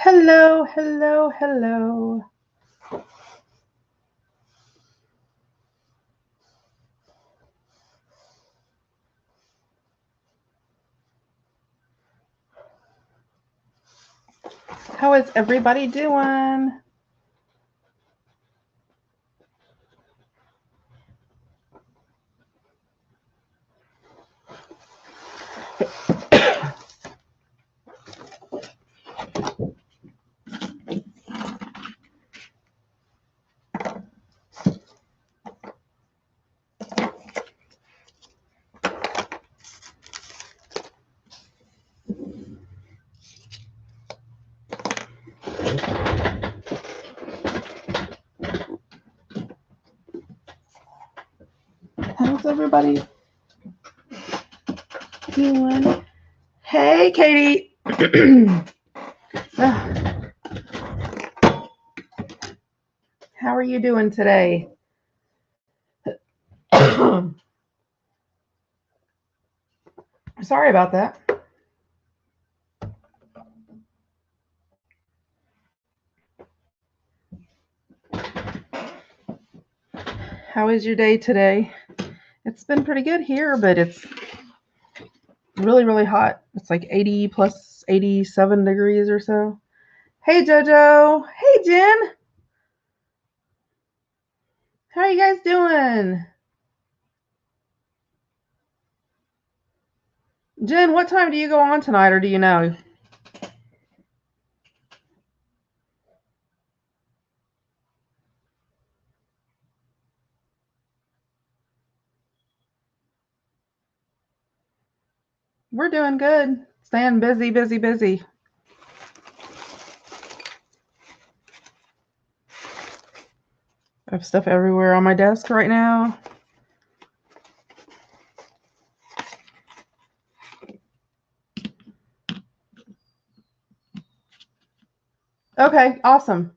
Hello, hello, hello. How is everybody doing? How's everybody doing? Hey, Katie. How are you doing today? Sorry about that. How is your day today? It's been pretty good here, but it's really, really hot. It's like 80 plus 87 degrees or so. Hey, JoJo. Hey, Jen. How are you guys doing? Jen, what time do you go on tonight, or do you know? We're doing good. Staying busy, busy, busy. I have stuff everywhere on my desk right now. Okay, awesome.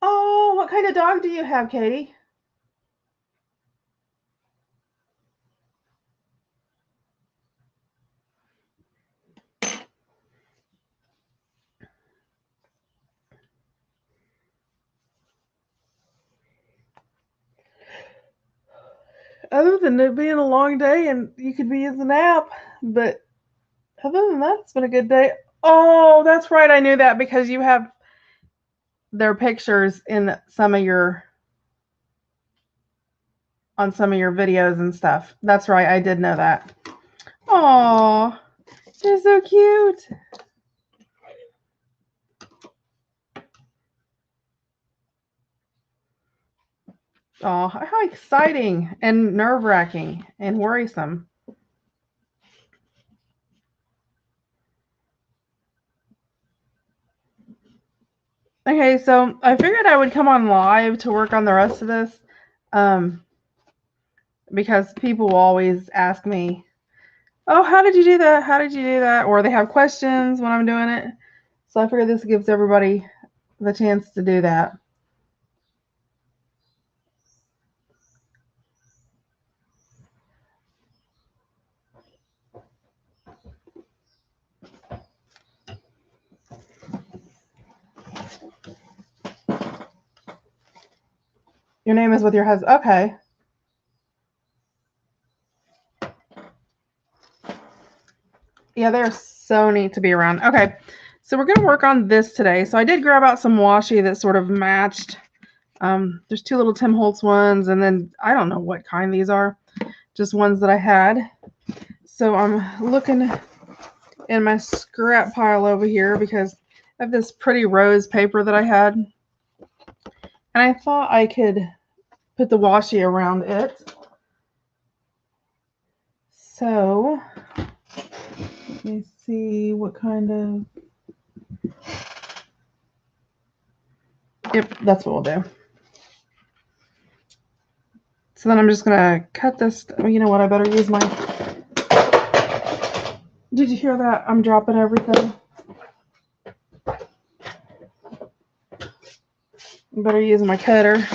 Oh, what kind of dog do you have, Katie? Other than it being a long day and you could be using a nap, but other than that, it's been a good day. Oh, that's right. I knew that because you have their pictures in some of your on some of your videos and stuff. That's right. I did know that. Oh, you're so cute. Oh, how exciting and nerve-wracking and worrisome. Okay, so I figured I would come on live to work on the rest of this um, because people will always ask me, oh, how did you do that? How did you do that? Or they have questions when I'm doing it. So I figured this gives everybody the chance to do that. Your name is with your husband. Okay. Yeah, they're so neat to be around. Okay, so we're going to work on this today. So I did grab out some washi that sort of matched. There's two little Tim Holtz ones, and then I don't know what kind these are. Just ones that I had. So I'm looking in my scrap pile over here because I have this pretty rose paper that I had. And I thought I could put the washi around it. So let me see what kind of... Yep, that's what we'll do. So then I'm just going to cut this. You know what? I better use my... Did you hear that? I'm dropping everything. I better use my cutter.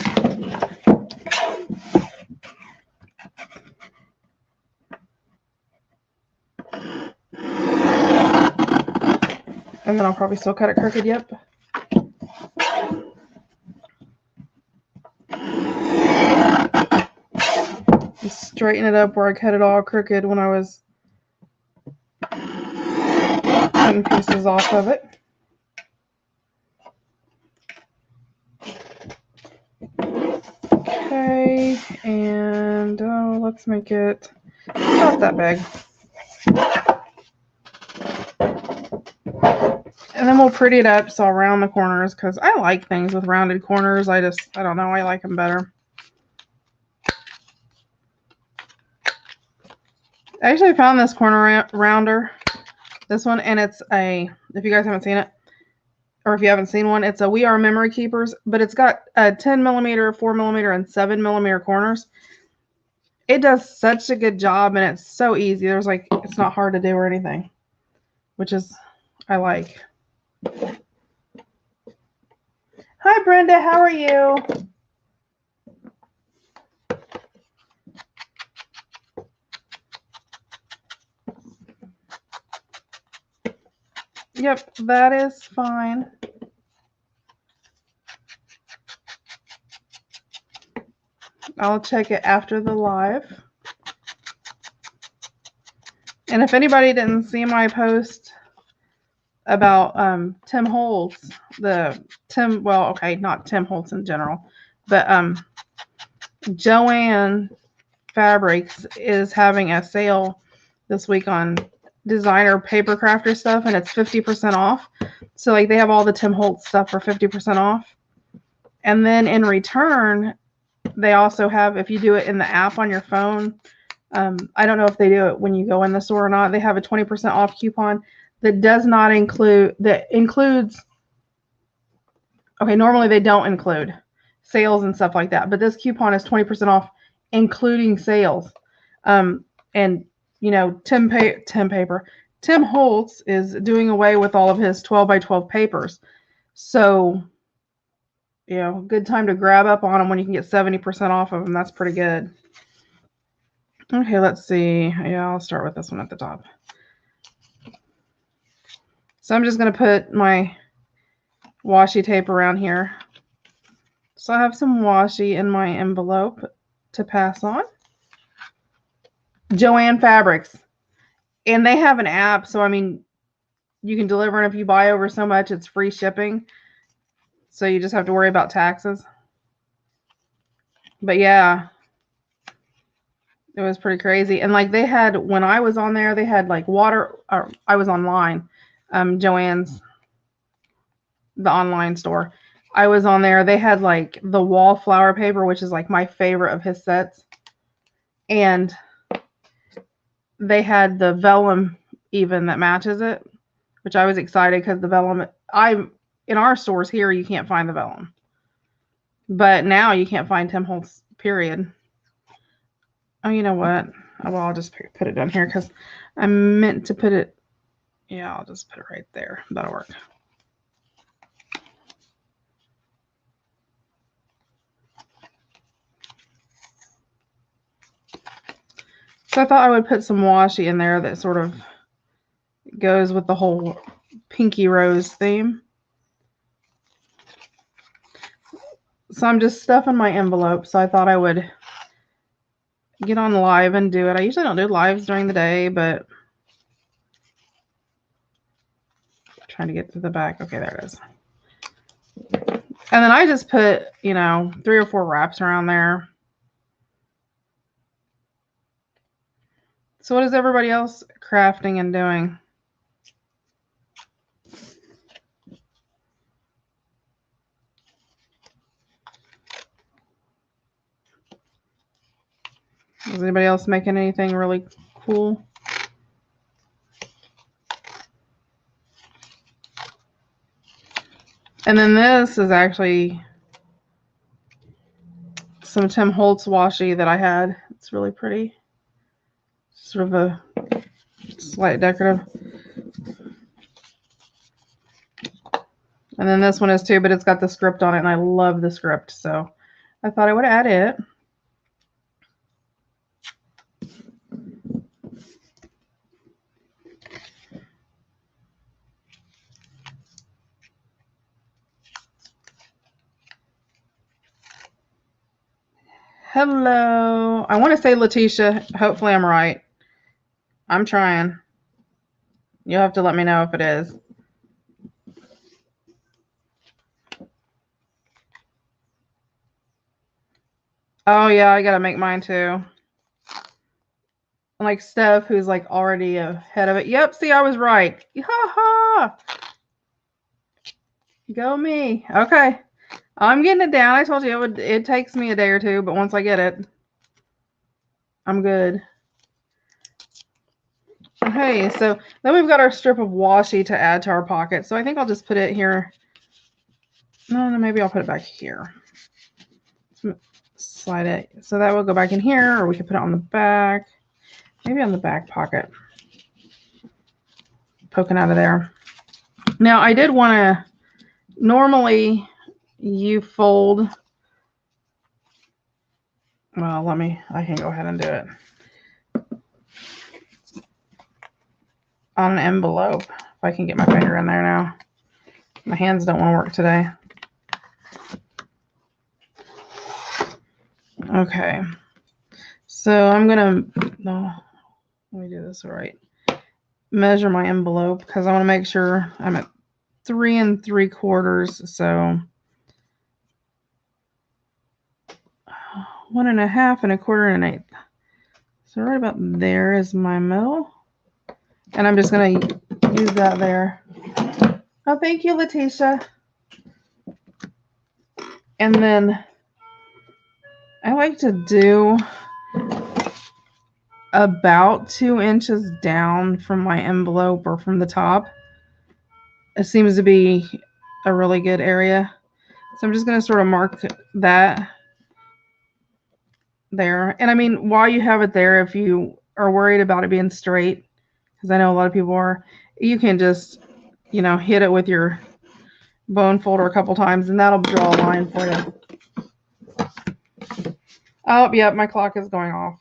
And then I'll probably still cut it crooked, yep. Just straighten it up where I cut it all crooked when I was cutting pieces off of it. Okay, and let's make it not that big. And then we'll pretty it up, so I'll round the corners, because I like things with rounded corners. I don't know, I like them better. I actually found this corner rounder, this one, and it's if you guys haven't seen it, or if you haven't seen one, it's a We Are Memory Keepers, but it's got a 10 millimeter, 4 millimeter, and 7 millimeter corners. It does such a good job, and it's so easy. It's not hard to do or anything, which is, I like. Hi, Brenda. How are you? Yep, that is fine. I'll check it after the live. And if anybody didn't see my post about Tim Holtz, not Tim Holtz in general, but Joann Fabrics is having a sale this week on designer paper crafter stuff, and it's 50% off. So like they have all the Tim Holtz stuff for 50% off. And then in return, they also have, if you do it in the app on your phone, I don't know if they do it when you go in the store or not, they have a 20% off coupon that includes, okay, normally they don't include sales and stuff like that, but this coupon is 20% off, including sales. And you know, Tim Holtz is doing away with all of his 12 by 12 papers. So, you know, good time to grab up on them when you can get 70% off of them. That's pretty good. Okay, let's see. Yeah, I'll start with this one at the top. So I'm just going to put my washi tape around here. So I have some washi in my envelope to pass on. Joann Fabrics. And they have an app, so I mean, you can deliver, and if you buy over so much, it's free shipping. So you just have to worry about taxes. But yeah, it was pretty crazy. And like they had, when I was on there, they had like water, or I was online, Joann's, the online store. I was on there. They had like the wallflower paper, which is like my favorite of his sets. And they had the vellum even that matches it, which I was excited because the vellum, in our stores here, you can't find the vellum. But now you can't find Tim Holtz, period. Oh, you know what? Well, I'll just put it down here because I meant to put it. Yeah, I'll just put it right there. That'll work. So I thought I would put some washi in there that sort of goes with the whole pinky rose theme. So I'm just stuffing my envelope. So I thought I would get on live and do it. I usually don't do lives during the day, but I'm trying to get to the back. Okay, there it is. And then I just put, you know, 3 or 4 wraps around there. So what is everybody else crafting and doing? Is anybody else making anything really cool? And then this is actually some Tim Holtz washi that I had. It's really pretty. Sort of a slight decorative. And then this one is too, but it's got the script on it, and I love the script, so I thought I would add it. Hello. I want to say Letitia. Hopefully I'm right. I'm trying. You'll have to let me know if it is. Oh yeah, I gotta make mine too. Like Steph, who's like already ahead of it. Yep, see, I was right. Ha ha. Go me. Okay. I'm getting it down. I told you it takes me a day or two, but once I get it, I'm good. Okay, so then we've got our strip of washi to add to our pocket. So I think I'll just put it here. No, maybe I'll put it back here. Slide it. So that will go back in here, or we could put it on the back. Maybe on the back pocket. Poking out of there. Now, I did want to, normally you fold, well, I can go ahead and do it. On an envelope, if I can get my finger in there now. My hands don't want to work today. Okay. So I'm going to, no, let me do this right. Measure my envelope because I want to make sure I'm at 3 3/4. So 1 1/2 and 1/4 1/8. So right about there is my middle. And I'm just going to use that there. Oh, thank you, Letitia. And then I like to do about 2 inches down from my envelope or from the top. It seems to be a really good area. So I'm just going to sort of mark that there. And I mean, while you have it there, if you are worried about it being straight, because I know a lot of people are, you can just, hit it with your bone folder a couple times and that'll draw a line for you. Oh, yeah, my clock is going off.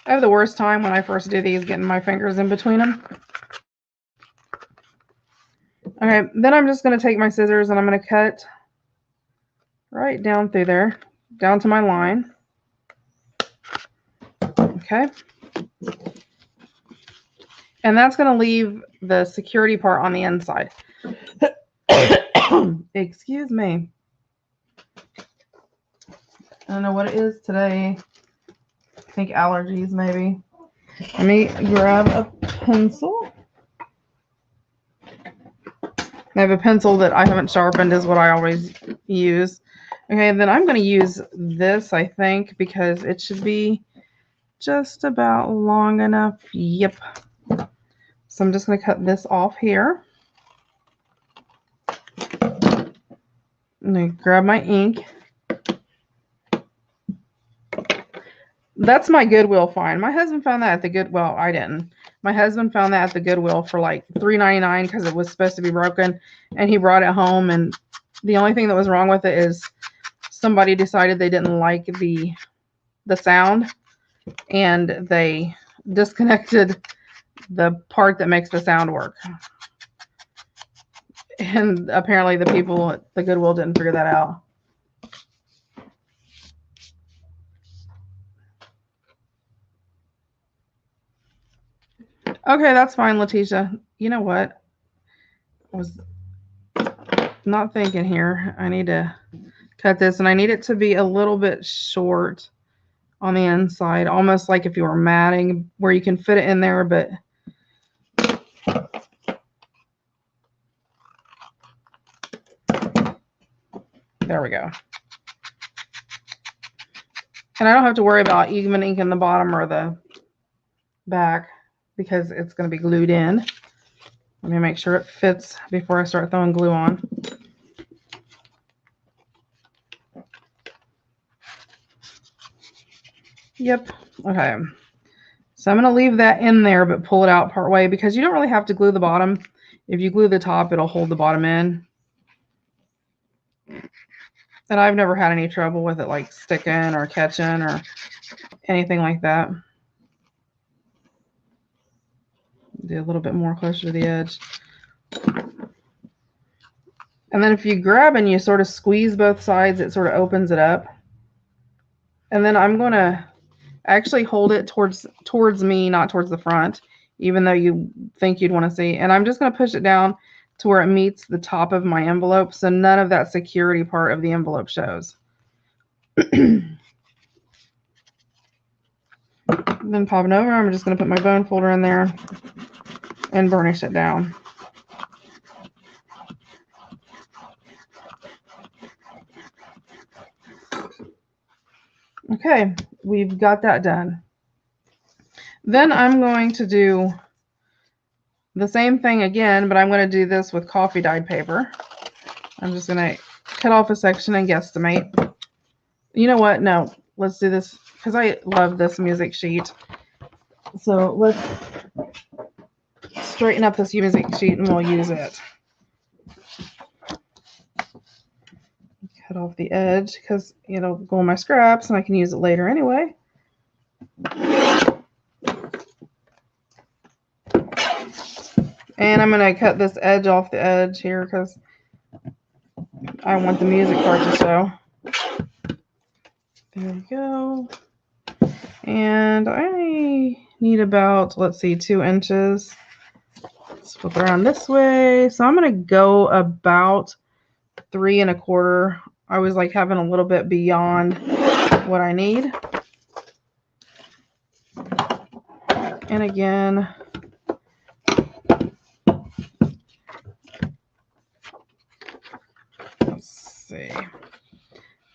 I have the worst time when I first do these, getting my fingers in between them. Okay, then I'm just going to take my scissors and I'm going to cut right down through there, down to my line. Okay. And that's going to leave the security part on the inside. Excuse me. I don't know what it is today. I think allergies, maybe. Let me grab a pencil. I have a pencil that I haven't sharpened, is what I always use. Okay, and then I'm going to use this, I think, because it should be just about long enough. Yep. So I'm just going to cut this off here. I'm going to grab my ink. That's my Goodwill find. My husband found that at the Goodwill. Well, I didn't. My husband found that at the Goodwill for like $3.99 because it was supposed to be broken, and he brought it home. And the only thing that was wrong with it is somebody decided they didn't like the sound, and they disconnected the part that makes the sound work. And apparently the people at the Goodwill didn't figure that out. Okay, that's fine, Letitia. You know what? I was not thinking here. I need to cut this, and I need it to be a little bit short on the inside, almost like if you were matting, where you can fit it in there, but there we go. And I don't have to worry about even inking the bottom or the back because it's going to be glued in. Let me make sure it fits before I start throwing glue on. Yep. Okay. So I'm going to leave that in there, but pull it out part way because you don't really have to glue the bottom. If you glue the top, it'll hold the bottom in. And I've never had any trouble with it like sticking or catching or anything like that. Do a little bit more closer to the edge. And then if you grab and you sort of squeeze both sides, it sort of opens it up. And then I'm going to actually hold it towards me, not towards the front, even though you think you'd want to see. And I'm just going to push it down to where it meets the top of my envelope, so none of that security part of the envelope shows. Then pop it over. I'm just going to put my bone folder in there and burnish it down. Okay, we've got that done. Then I'm going to do the same thing again, but I'm going to do this with coffee dyed paper. I'm just going to cut off a section and guesstimate. You know what? No, let's do this because I love this music sheet. So let's straighten up this music sheet and we'll use it. Cut off the edge because it'll go in my scraps and I can use it later anyway. And I'm going to cut this edge off the edge here because I want the music part to show. There we go. And I need about, let's see, 2 inches. Let's flip it around this way. So I'm going to go about 3 1/4. I always like having a little bit beyond what I need. And again, let's see.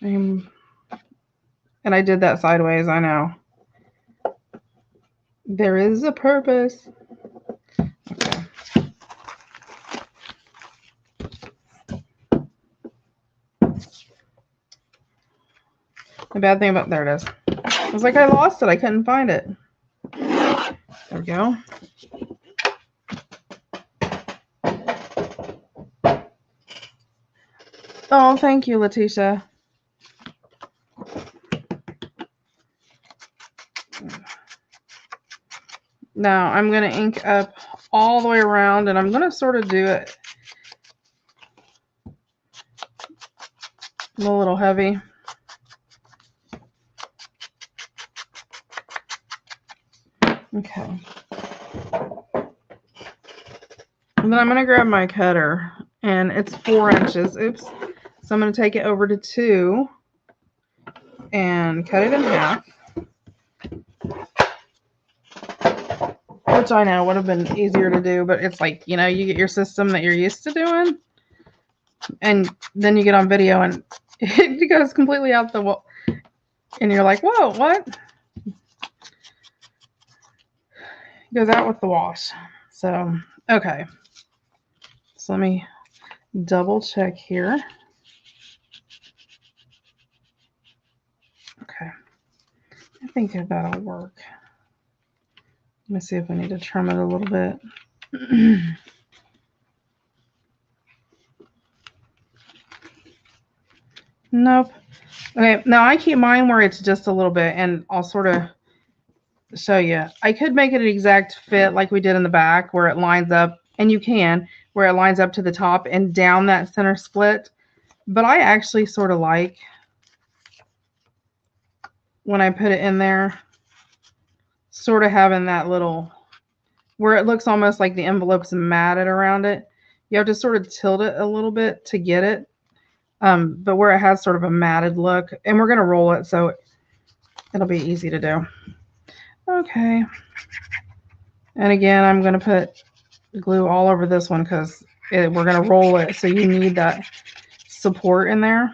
And I did that sideways, I know. There is a purpose. Okay. The bad thing about, there it is. I was like, I lost it. I couldn't find it. There we go. Oh, thank you, Letitia. Now I'm going to ink up all the way around, and I'm going to sort of do it a little heavy. Okay. And then I'm going to grab my cutter, and it's 4 inches. Oops. So I'm going to take it over to 2 and cut it in half. Which I know would have been easier to do, but it's like, you know, you get your system that you're used to doing, and then you get on video and it goes completely out the wall, and you're like, whoa, what? It goes out with the wash. So, okay. So let me double check here. Okay. I think that'll work. Let me see if I need to trim it a little bit. Nope. Okay, now I keep mine where it's just a little bit, and I'll sort of show you. I could make it an exact fit like we did in the back where it lines up, and you can, where it lines up to the top and down that center split. But I actually sort of like when I put it in there, sort of having that little, where it looks almost like the envelope's matted around it. You have to sort of tilt it a little bit to get it. But where it has sort of a matted look, and we're going to roll it so it'll be easy to do. Okay. And again, I'm going to put glue all over this one because we're going to roll it, so you need that support in there.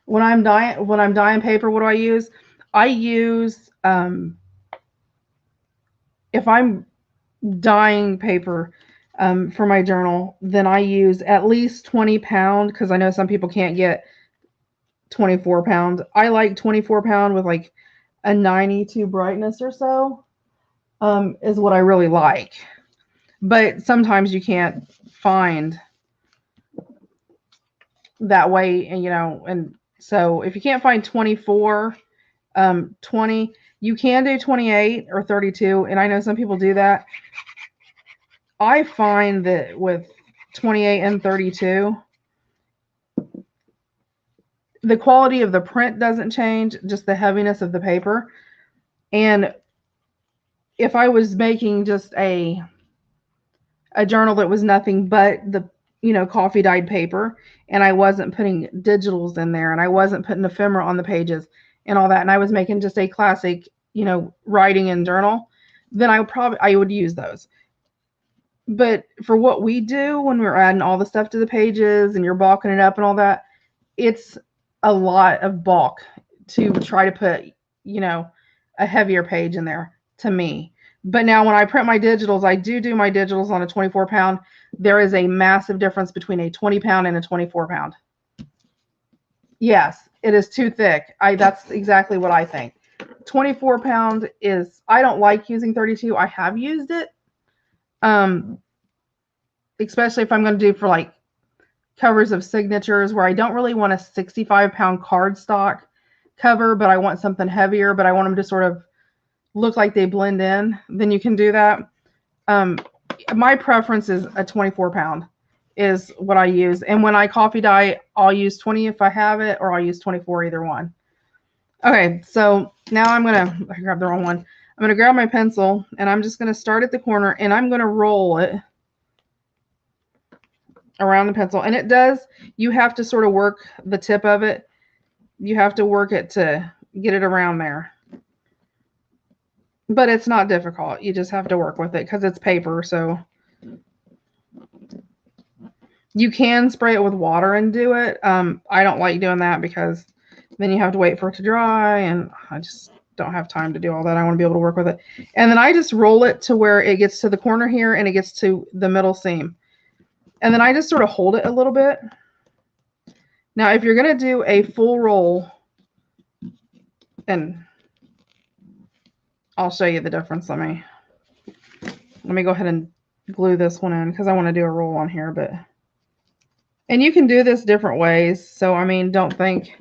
When I'm dyeing paper, what do I use? I use, if I'm dyeing paper for my journal, then I use at least 20 pound, because I know some people can't get 24 pound. I like 24 pound with like a 92 brightness or so, is what I really like. But sometimes you can't find that way, and you know, and so if you can't find 24, 20, You can do 28 or 32, and I know some people do that. I find that with 28 and 32, the quality of the print doesn't change, just the heaviness of the paper. And if I was making just a journal that was nothing but the coffee dyed paper, and I wasn't putting digitals in there, and I wasn't putting ephemera on the pages and all that, and I was making just a classic writing and journal, then I would use those. But for what we do when we're adding all the stuff to the pages and you're bulking it up and all that, it's a lot of bulk to try to put a heavier page in there, to me. But now when I print my digitals, I do my digitals on a 24 pound. There is a massive difference between a 20 pound and a 24 pound. Yes, it is too thick. That's exactly what I think. 24 pound is, I don't like using 32. I have used it. Especially if I'm going to do for like covers of signatures where I don't really want a 65 pound cardstock cover, but I want something heavier, but I want them to sort of look like they blend in, then you can do that. My preference is a 24 pound is what I use. And when I coffee dye, I'll use 20 if I have it, or I'll use 24, either one. Okay, so now I grabbed the wrong one. I'm going to grab my pencil, and I'm just going to start at the corner, and I'm going to roll it around the pencil. And it does, you have to sort of work the tip of it. You have to work it to get it around there. But it's not difficult. You just have to work with it because it's paper. So you can spray it with water and do it. I don't like doing that because then you have to wait for it to dry, and I just don't have time to do all that. I want to be able to work with it. And then I just roll it to where it gets to the corner here and it gets to the middle seam. And then I just sort of hold it a little bit. Now, if you're going to do a full roll, and I'll show you the difference. Let me go ahead and glue this one in because I want to do a roll on here. And you can do this different ways. So, I mean, don't think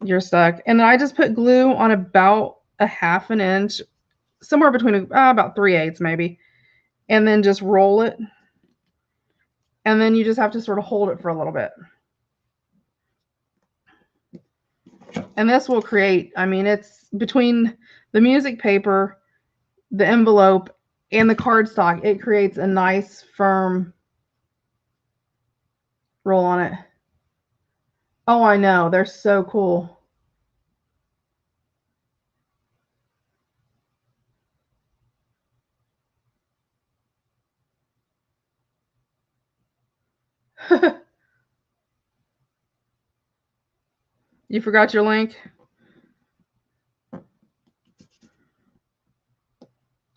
you're stuck. And I just put glue on about a half an inch, somewhere between about 3/8 maybe, and then just roll it. And then you just have to sort of hold it for a little bit. And this will create, I mean, it's between the music paper, the envelope, and the cardstock, it creates a nice firm roll on it. Oh, I know. They're so cool. You forgot your link?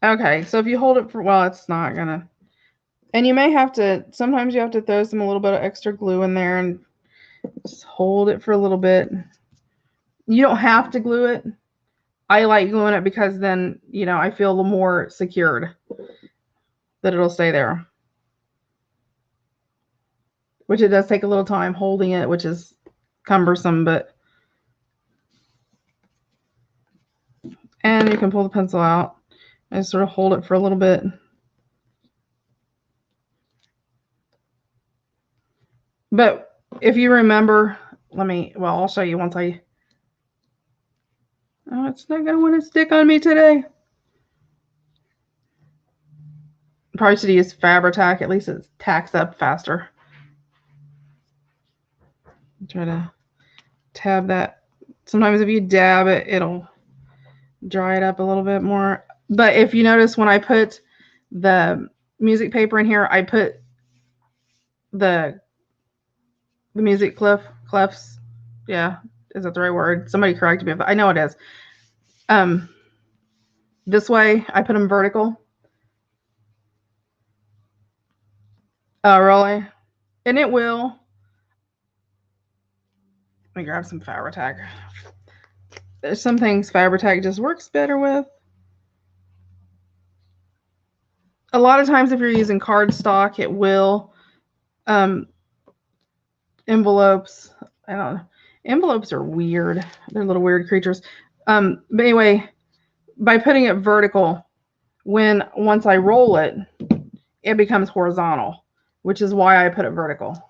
Okay, so if you hold it for, well, it's not gonna, and you may have to, sometimes you have to throw some a little bit of extra glue in there and just hold it for a little bit. You don't have to glue it. I like gluing it because then, I feel a little more secured that it'll stay there. Which it does take a little time holding it, which is cumbersome, but. And you can pull the pencil out and sort of hold it for a little bit. But if you remember, I'll show you once oh, it's not going to want to stick on me today. Probably should use Fabri-Tac. At least it tacks up faster. Try to tab that. Sometimes if you dab it, it'll dry it up a little bit more. But if you notice, when I put the music paper in here, I put the music clefs. Yeah, is that the right word? Somebody corrected me, but I know it is. This way, I put them vertical. Oh, really? And it will. Let me grab some Fabri-Tac. There's some things Fabri-Tac just works better with. A lot of times if you're using cardstock, it will. Envelopes, I don't know. Envelopes are weird. They're little weird creatures. But anyway, by putting it vertical, once I roll it, it becomes horizontal, which is why I put it vertical.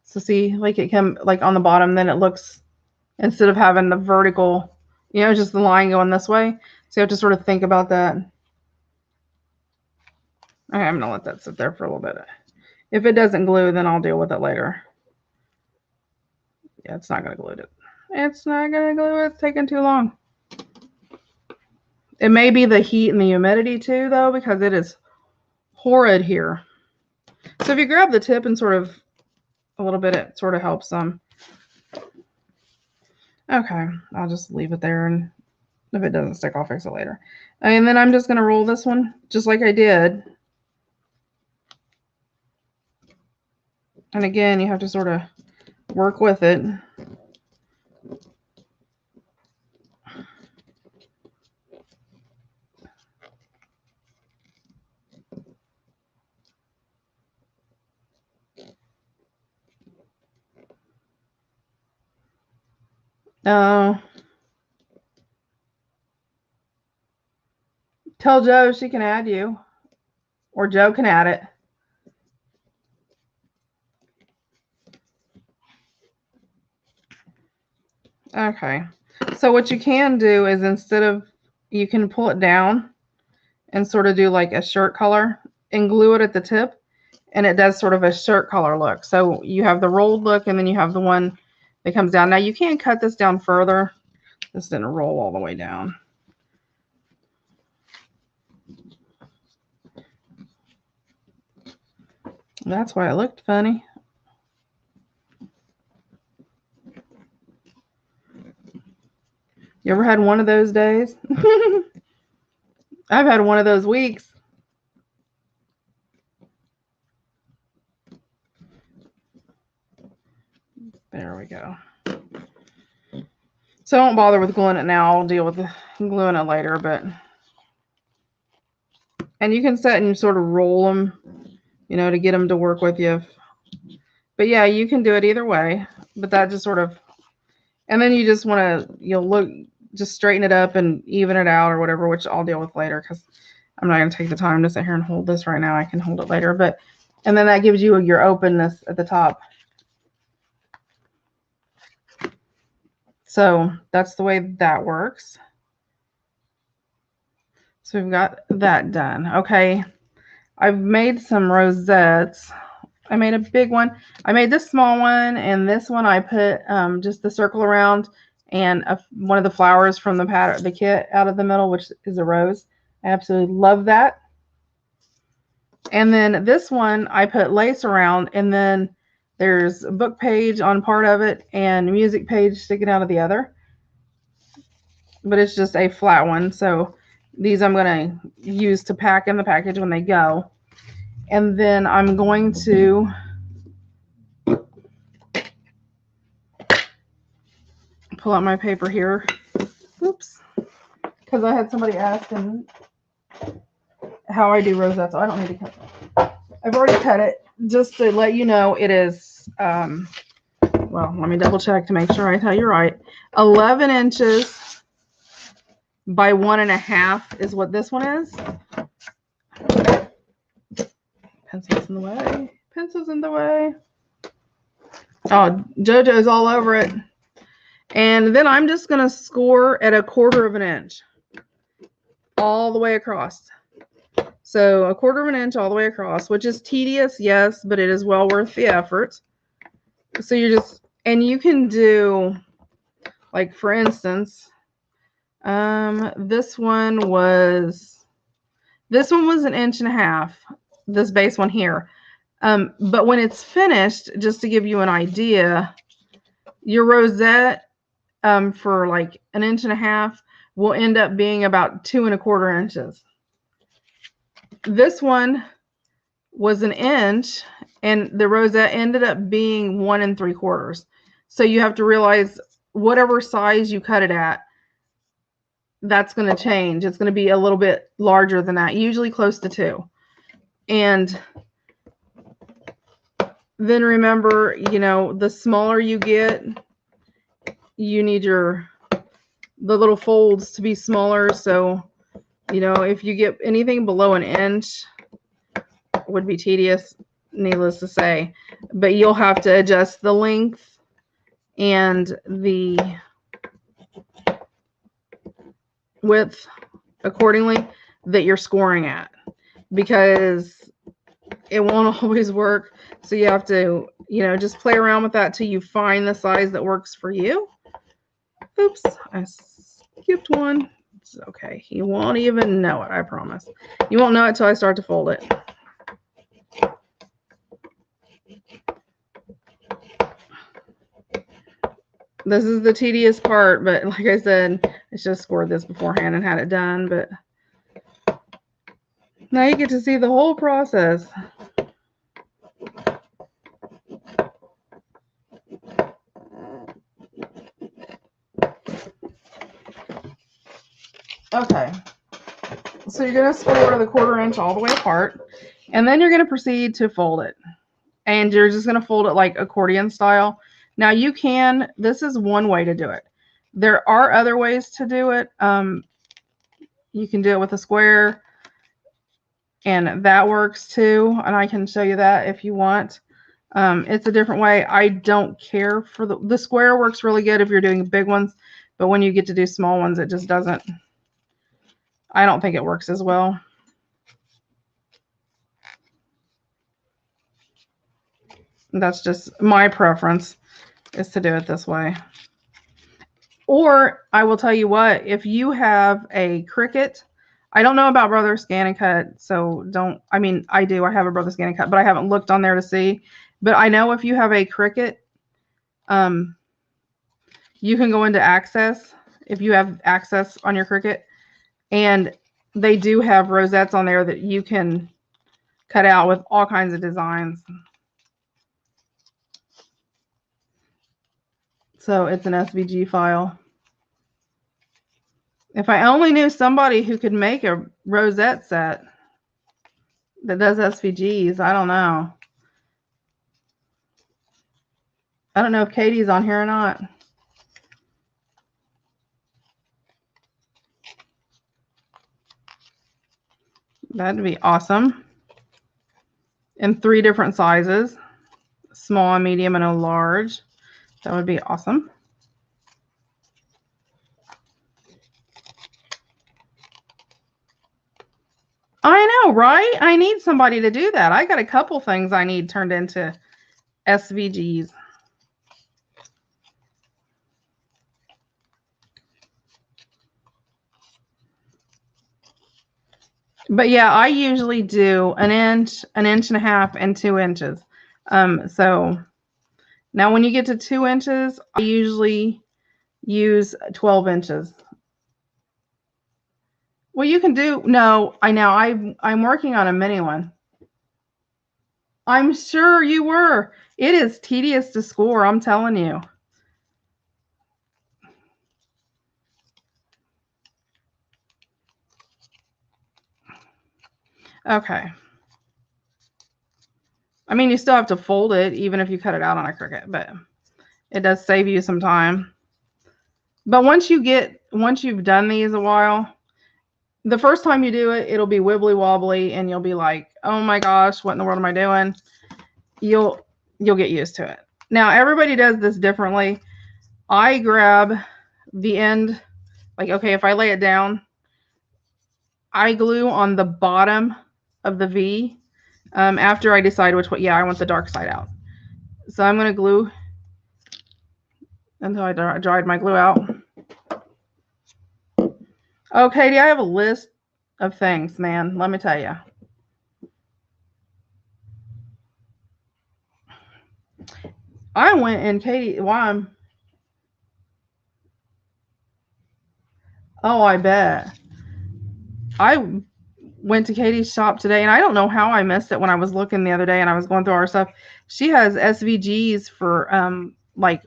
So see, like it can, like on the bottom, then it looks, instead of having the vertical, just the line going this way. So you have to sort of think about that. Okay, I'm gonna let that sit there for a little bit. If it doesn't glue, then I'll deal with it later. Yeah, it's not gonna glue it. It's not gonna glue it. It's taking too long. It may be the heat and the humidity too, though, because it is horrid here. So if you grab the tip and sort of a little bit, it sort of helps some. Okay, I'll just leave it there, and if it doesn't stick, I'll fix it later. And then I'm just gonna roll this one just like I did. And again, you have to sort of work with it. Tell Jo she can add you, or Jo can add it. Okay, so what you can do is, instead of, you can pull it down and sort of do like a shirt color and glue it at the tip, and it does sort of a shirt color look. So you have the rolled look, and then you have the one that comes down. Now you can cut this down further. This didn't roll all the way down. That's why it looked funny. You ever had one of those days? I've had one of those weeks. There we go. So don't bother with gluing it now. I'll deal with gluing it later. And you can set and sort of roll them, to get them to work with you. But yeah, you can do it either way. But that just sort of, and then you just want to, just straighten it up and even it out or whatever, which I'll deal with later, because I'm not going to take the time to sit here and hold this right now. I can hold it later. And then that gives you your openness at the top. So that's the way that works. So we've got that done. Okay, I've made some rosettes. I made a big one. I made this small one, and this one I put just the circle around and one of the flowers from the kit out of the middle, which is a rose. I absolutely love that. And then this one I put lace around, and then there's a book page on part of it and a music page sticking out of the other. But it's just a flat one. So these I'm going to use to pack in the package when they go. And then I'm going to pull out my paper here. Oops. Because I had somebody asking how I do rosettes. So I don't need to cut that. I've already cut it. Just to let you know, it is, well, let me double check to make sure I tell you right. 11 inches by 1.5 is what this one is. Pencils in the way. Pencils in the way. Oh, JoJo's all over it. And then I'm just going to score at 1/4 inch all the way across. So 1/4 inch all the way across, which is tedious, yes, but it is well worth the effort. So you're just, and you can do, like, for instance, this one was 1.5 inches, this base one here. But when it's finished, just to give you an idea, your rosette for like 1.5 inches will end up being about 2.25 inches. This one was 1 inch, and the rosette ended up being 1 3/4. So you have to realize, whatever size you cut it at, that's going to change. It's going to be a little bit larger than that, usually close to 2. And then remember, the smaller you get, you need the little folds to be smaller. So, you know, if you get anything below an inch, it would be tedious, needless to say. But you'll have to adjust the length and the width accordingly that you're scoring at, because it won't always work. So you have to, you know, just play around with that till you find the size that works for you. Oops, I skipped one. It's okay. You won't even know it, I promise. You won't know it till I start to fold it. This is the tedious part, but like I said, I should have scored this beforehand and had it done, but now you get to see the whole process. Okay, so you're going to score the 1/4 inch all the way apart, and then you're going to proceed to fold it. And you're just going to fold it like accordion style. Now you can, this is one way to do it. There are other ways to do it. You can do it with a square, and that works too. And I can show you that if you want. It's a different way. I don't care for the square works really good if you're doing big ones, but when you get to do small ones, it just doesn't. I don't think it works as well. That's just my preference, is to do it this way. Or I will tell you what, if you have a Cricut, I don't know about Brother Scan and Cut, so don't, I mean, I do, I have a Brother Scan and Cut, but I haven't looked on there to see. But I know if you have a Cricut, you can go into Access, if you have Access on your Cricut, and they do have rosettes on there that you can cut out with all kinds of designs. So it's an SVG file. If I only knew somebody who could make a rosette set that does SVGs, I don't know. I don't know if Katie's on here or not. That'd be awesome. In 3 different sizes, small, medium, and a large. That would be awesome. I know, right? I need somebody to do that. I got a couple things I need turned into SVGs. But yeah, I usually do an inch and a half, and 2 inches. So now when you get to 2 inches, I usually use 12 inches. Well, you can do, no, I know, I'm working on a mini one. I'm sure you were. It is tedious to score, I'm telling you. Okay. I mean, you still have to fold it, even if you cut it out on a Cricut, but it does save you some time. But once you've done these a while, the first time you do it, it'll be wibbly wobbly, and you'll be like, oh my gosh, what in the world am I doing? You'll get used to it. Now, everybody does this differently. I grab the end, like, okay, if I lay it down, I glue on the bottom of the V after I decide which way. Yeah, I want the dark side out. So I'm going to glue until I dried my glue out. Oh, Katie, I have a list of things, man. Let me tell you. I went and Katie, why? Oh, I bet. I went to Katie's shop today, and I don't know how I missed it when I was looking the other day and I was going through our stuff. She has SVGs for like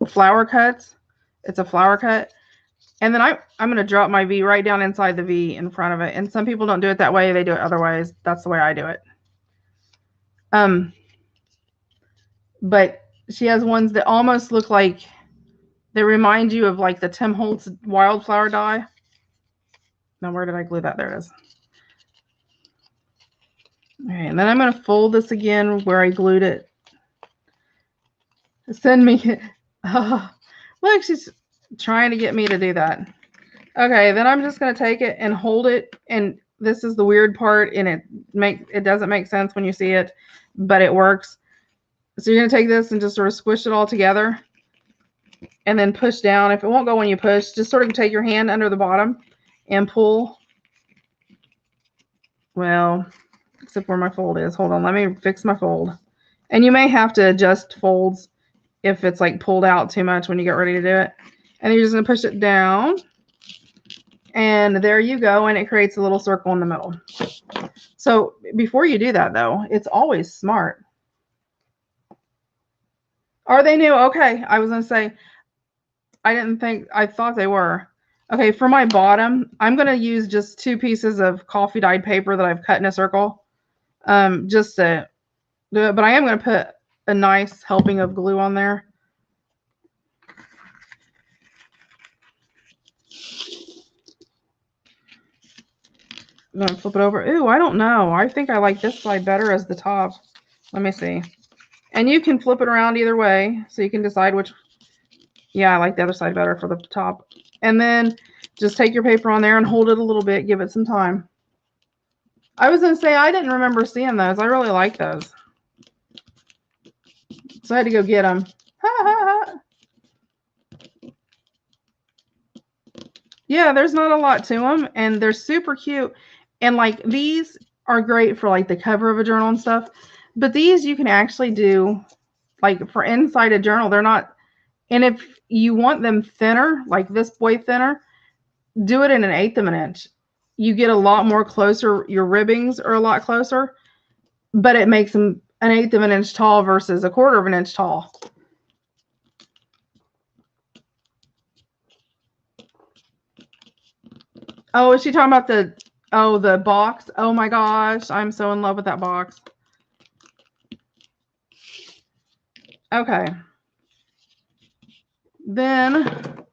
flower cuts. It's a flower cut. And then I'm going to drop my V right down inside the V in front of it. And some people don't do it that way. They do it other ways. That's the way I do it. But she has ones that almost look like They remind you of like the Tim Holtz wildflower die. Now, where did I glue that? There it is. Okay, and then I'm going to fold this again where I glued it. Send me. Look, she's trying to get me to do that. Okay, then I'm just going to take it and hold it. And this is the weird part, and it doesn't make sense when you see it, but it works. So you're going to take this and just sort of squish it all together and then push down. If it won't go when you push, just sort of take your hand under the bottom and pull. Well, except where my fold is. Hold on, let me fix my fold. And you may have to adjust folds if it's like pulled out too much when you get ready to do it. And you're just going to push it down. And there you go. And it creates a little circle in the middle. So before you do that, though, it's always smart. Are they new? Okay. I was going to say, I thought they were. Okay, for my bottom, I'm going to use just 2 pieces of coffee dyed paper that I've cut in a circle. Just to do it. But I am going to put a nice helping of glue on there. I'm going to flip it over. Ooh, I don't know. I think I like this side better as the top. Let me see. And you can flip it around either way, so you can decide which. Yeah, I like the other side better for the top. And then just take your paper on there and hold it a little bit. Give it some time. I was going to say, I didn't remember seeing those. I really like those. So I had to go get them. Yeah, there's not a lot to them, and they're super cute. And like these are great for like the cover of a journal and stuff. But these you can actually do like for inside a journal. They're not. And if you want them thinner, like this boy thinner, do it in 1/8 of an inch. You get a lot more closer. Your ribbings are a lot closer, but it makes them 1/8 of an inch tall versus 1/4 of an inch tall. Oh, is she talking about the box? Oh my gosh, I'm so in love with that box. Okay. Then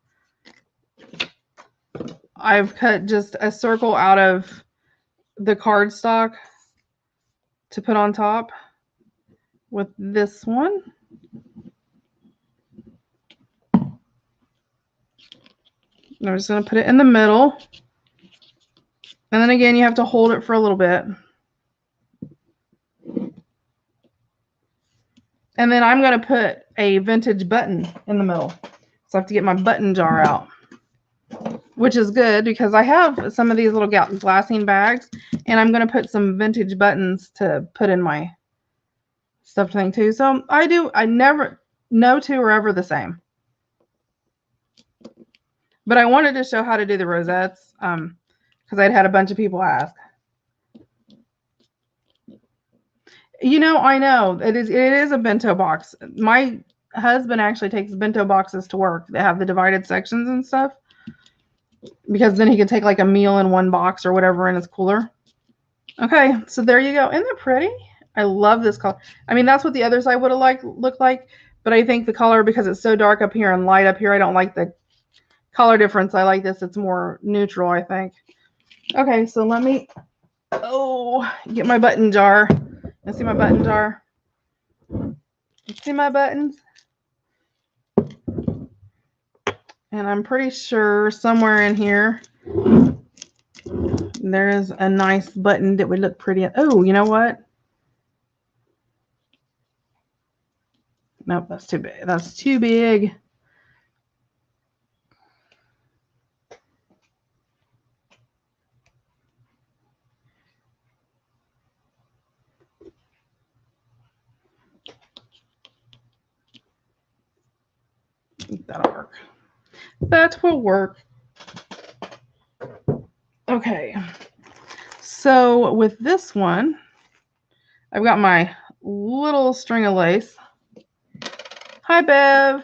I've cut just a circle out of the cardstock to put on top with this one. I'm just going to put it in the middle. And then again, you have to hold it for a little bit. And then I'm going to put a vintage button in the middle. So I have to get my button jar out, which is good because I have some of these little glassine bags, and I'm going to put some vintage buttons to put in my stuff thing too. So I never, no two are ever the same. But I wanted to show how to do the rosettes because I'd had a bunch of people ask. You know, I know it is a bento box. My husband actually takes bento boxes to work. They have the divided sections and stuff because then he can take like a meal in one box or whatever in his cooler. Okay, so there you go. Isn't that pretty? I love this color. I mean, that's what the other side would have looked like, but I think the color, because it's so dark up here and light up here, I don't like the color difference. I like this. It's more neutral, I think. Okay, so let me get my button jar. Let's see my button jar. See my buttons? And I'm pretty sure somewhere in here there is a nice button that would look pretty. Oh, you know what? Nope, that's too big. That's too big. That'll work. That will work. Okay. So with this one, I've got my little string of lace. Hi, Bev.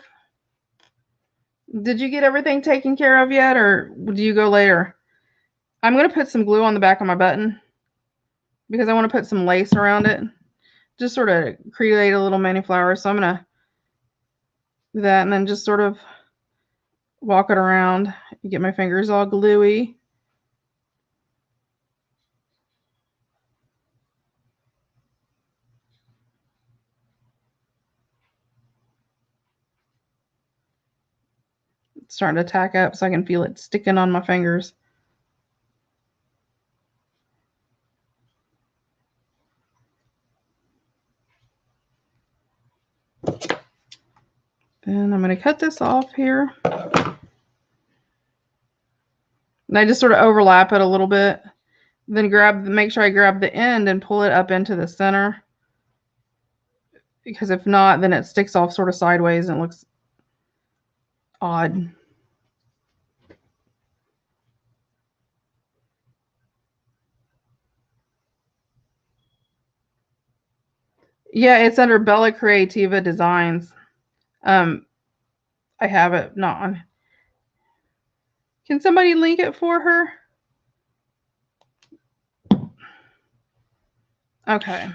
Did you get everything taken care of yet, or do you go later? I'm going to put some glue on the back of my button because I want to put some lace around it. Just sort of create a little mini flower. So I'm going to do that and then just sort of walk it around. You get my fingers all gluey. It's starting to tack up so I can feel it sticking on my fingers. And I'm going to cut this off here. And I just sort of overlap it a little bit. Then make sure I grab the end and pull it up into the center. Because if not, then it sticks off sort of sideways and it looks odd. Yeah, it's under Bella Creativa Designs. I have it not on. Can somebody link it for her? Okay.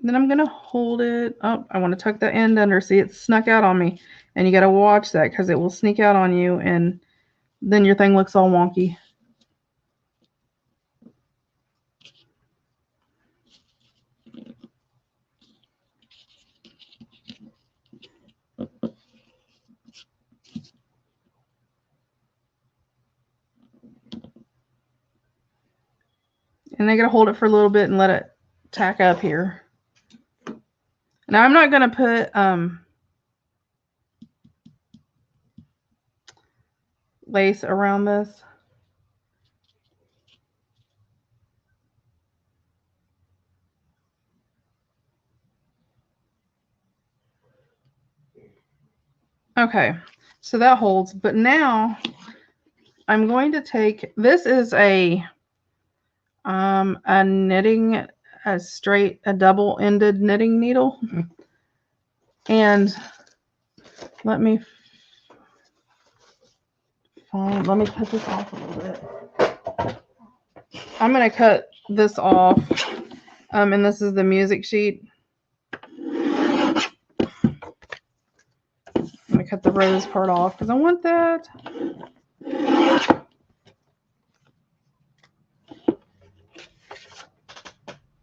Then I'm going to hold it up. I want to tuck the end under. See, it snuck out on me. And you got to watch that because it will sneak out on you. And then your thing looks all wonky. And I got to hold it for a little bit and let it tack up here. Now I'm not going to put lace around this. Okay, so that holds. But now I'm going to take, this is a knitting, a double-ended knitting needle. And let me cut this off a little bit. I'm going to cut this off. And this is the music sheet. I'm going to cut the rose part off because I want that.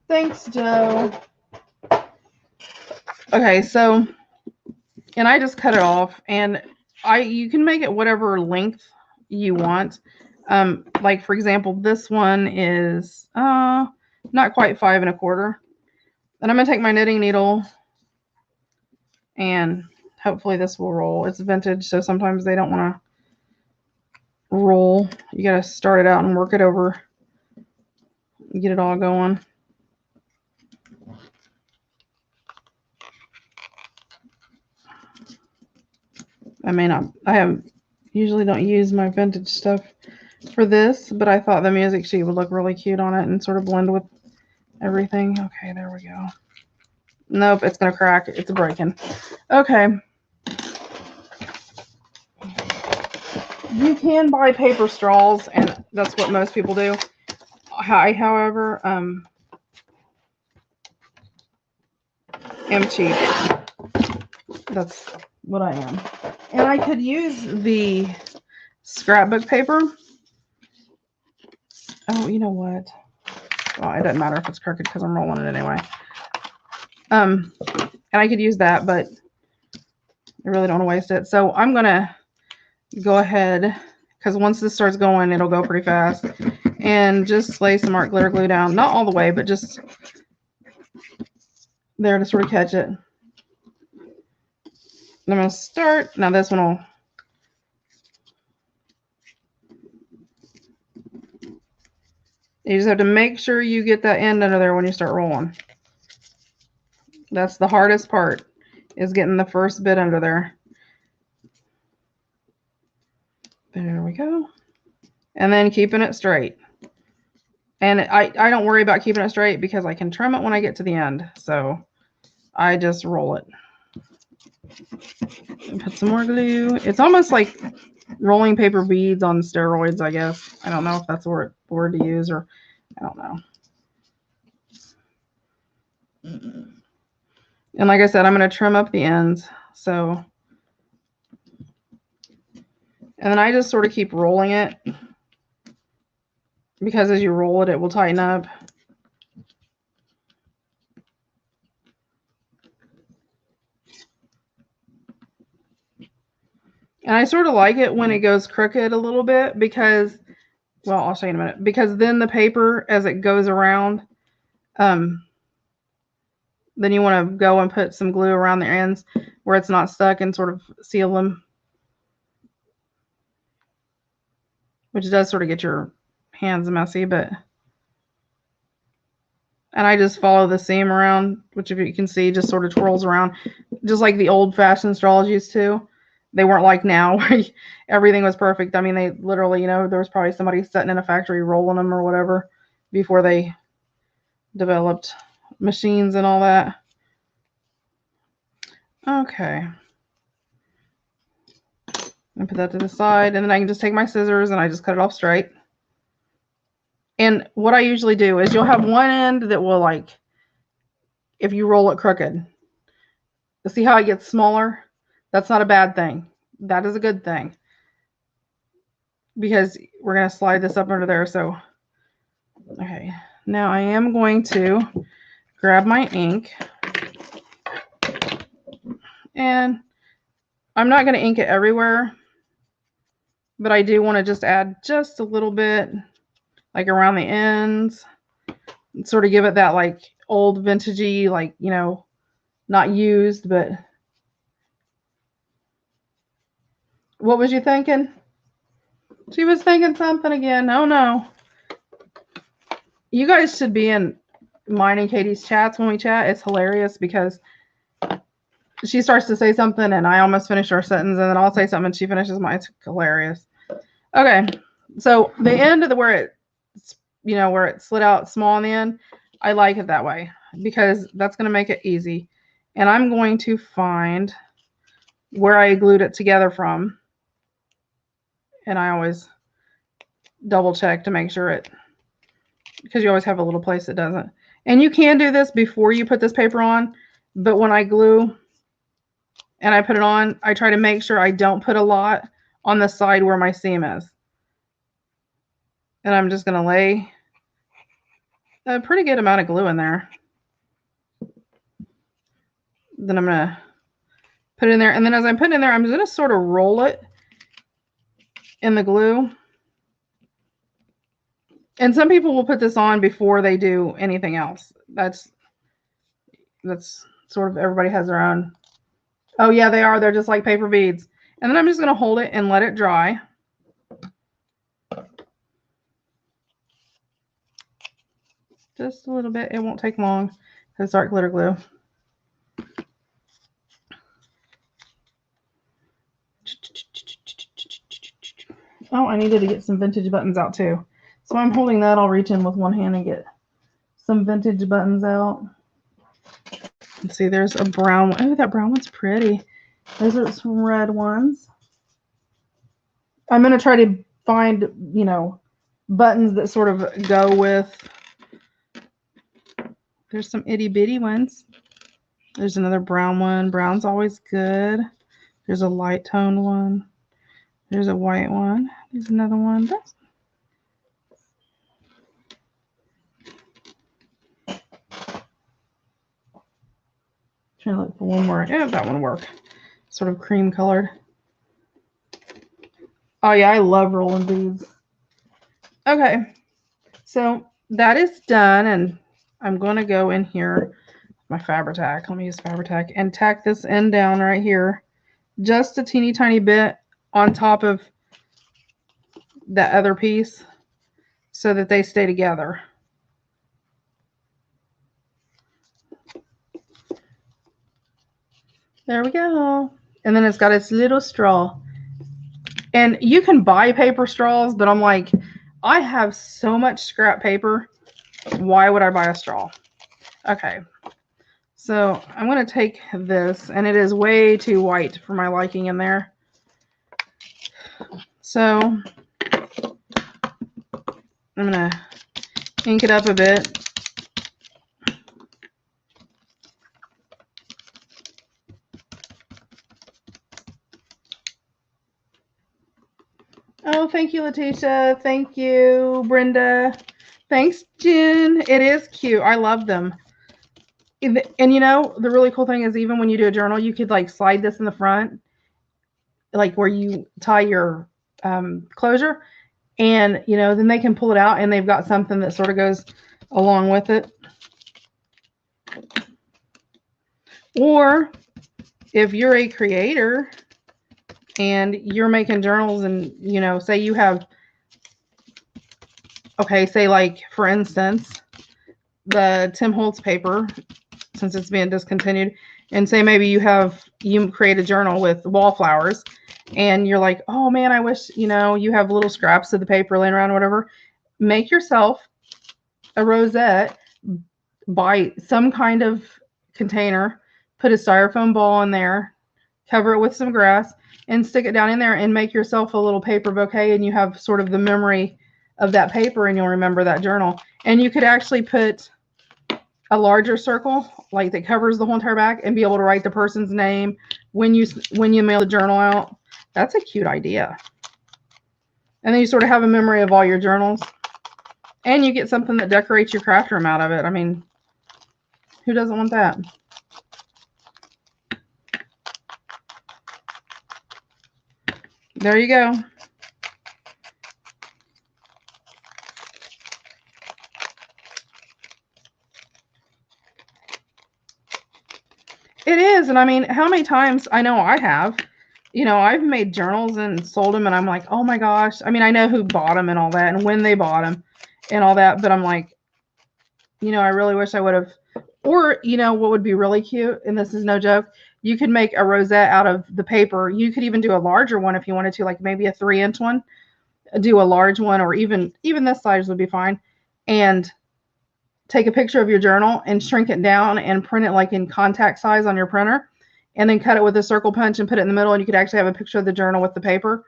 Thanks, Joe. Okay, so, and I just cut it off, and you can make it whatever length you want. Like for example, this one is not quite 5 1/4. And I'm gonna take my knitting needle, and hopefully this will roll. It's vintage, so sometimes they don't want to roll. You gotta start it out and work it over, get it all going. I usually don't use my vintage stuff for this, but I thought the music sheet would look really cute on it and sort of blend with everything. Okay, there we go. Nope, it's gonna crack. It's breaking. Okay. You can buy paper straws, and that's what most people do. I, however, am cheap. That's what I am. And I could use the scrapbook paper. Oh, you know what? Well, it doesn't matter if it's crooked because I'm rolling it anyway. And I could use that, but I really don't want to waste it. So I'm gonna go ahead, because once this starts going, it'll go pretty fast, and just lay some art glitter glue down. Not all the way, but just there to sort of catch it. I'm going to start. Now this one will, you just have to make sure you get that end under there when you start rolling. That's the hardest part, is getting the first bit under there. There we go. And then keeping it straight. And I don't worry about keeping it straight because I can trim it when I get to the end. So I just roll it. And put some more glue. It's almost like rolling paper beads on steroids, I guess. I don't know if that's the word to use, or I don't know. And like I said, I'm going to trim up the ends. So, and then I just sort of keep rolling it, because as you roll it, it will tighten up. And I sort of like it when it goes crooked a little bit because, well, I'll show you in a minute, because then the paper, as it goes around, then you want to go and put some glue around the ends where it's not stuck and sort of seal them, which does sort of get your hands messy, but, and I just follow the seam around, which if you can see just sort of twirls around, just like the old-fashioned straws used to. They weren't like now where everything was perfect. I mean, they literally, there was probably somebody sitting in a factory rolling them or whatever before they developed machines and all that. Okay. And put that to the side, and then I can just take my scissors and I just cut it off straight. And what I usually do is you'll have one end that will, like, if you roll it crooked, see how it gets smaller? That's not a bad thing. That is a good thing, because we're going to slide this up under there. So, okay. Now I am going to grab my ink, and I'm not going to ink it everywhere, but I do want to just add just a little bit, like around the ends, and sort of give it that like old vintagey, like, not used, but what was you thinking? She was thinking something again. Oh no. You guys should be in mine and Katie's chats when we chat. It's hilarious because she starts to say something and I almost finish our sentence, and then I'll say something and she finishes mine. It's hilarious. Okay. So the end of where it slid out small in the end, I like it that way because that's going to make it easy. And I'm going to find where I glued it together from. And I always double check to make sure because you always have a little place that doesn't. And you can do this before you put this paper on, but when I glue and I put it on, I try to make sure I don't put a lot on the side where my seam is. And I'm just going to lay a pretty good amount of glue in there. Then I'm going to put it in there. And then as I'm putting it in there, I'm going to sort of roll it in the glue. And some people will put this on before they do anything else. That's sort of, everybody has their own. Oh yeah, they are. They're just like paper beads. And then I'm just going to hold it and let it dry. Just a little bit. It won't take long because it's dark glitter glue. Oh, I needed to get some vintage buttons out too. So I'm holding that. I'll reach in with one hand and get some vintage buttons out. Let's see, there's a brown one. Oh, that brown one's pretty. Those are some red ones. I'm going to try to find, buttons that sort of go with. There's some itty bitty ones. There's another brown one. Brown's always good. There's a light toned one. There's a white one. There's another one. That's trying to look for one more. Yeah, that one will work. Sort of cream colored. Oh yeah, I love rolling beads. Okay, so that is done, and I'm going to go in here, my Fabri-Tac. Let me use Fabri-Tac and tack this end down right here, just a teeny tiny bit on top of that other piece, so that they stay together. There we go. And then it's got its little straw. And you can buy paper straws, but I'm like, I have so much scrap paper. Why would I buy a straw? Okay. So I'm going to take this, and it is way too white for my liking in there. So I'm going to ink it up a bit. thank you, Letitia. Thank you, Brenda. Thanks, Jen. It is cute. I love them. And you know, the really cool thing is even when you do a journal, you could like slide this in the front, like where you tie your closure, and you know, then they can pull it out and they've got something that sort of goes along with it. Or if you're a creator and you're making journals and, you know, say you have, okay, say like, for instance, the Tim Holtz paper, since it's being discontinued, and say maybe you create a journal with wallflowers and you're like, oh man, I wish, you know, you have little scraps of the paper laying around, whatever. Make yourself a rosette, buy some kind of container, put a styrofoam ball in there, cover it with some grass, and stick it down in there and make yourself a little paper bouquet, and you have sort of the memory of that paper and you'll remember that journal. And you could actually put a larger circle like that covers the whole entire back and be able to write the person's name when you mail the journal out. That's a cute idea. And then you sort of have a memory of all your journals, and you get something that decorates your craft room out of it. I mean, who doesn't want that? There you go. It is. And I mean, how many times, I know I have, you know, I've made journals and sold them and I'm like, oh my gosh. I mean, I know who bought them and all that and when they bought them and all that, but I'm like, you know, I really wish I would have. Or, you know, what would be really cute, and this is no joke, you could make a rosette out of the paper. You could even do a larger one if you wanted to, like maybe a 3-inch one. Do a large one, or even this size would be fine. And take a picture of your journal and shrink it down and print it like in contact size on your printer, and then cut it with a circle punch and put it in the middle, and you could actually have a picture of the journal with the paper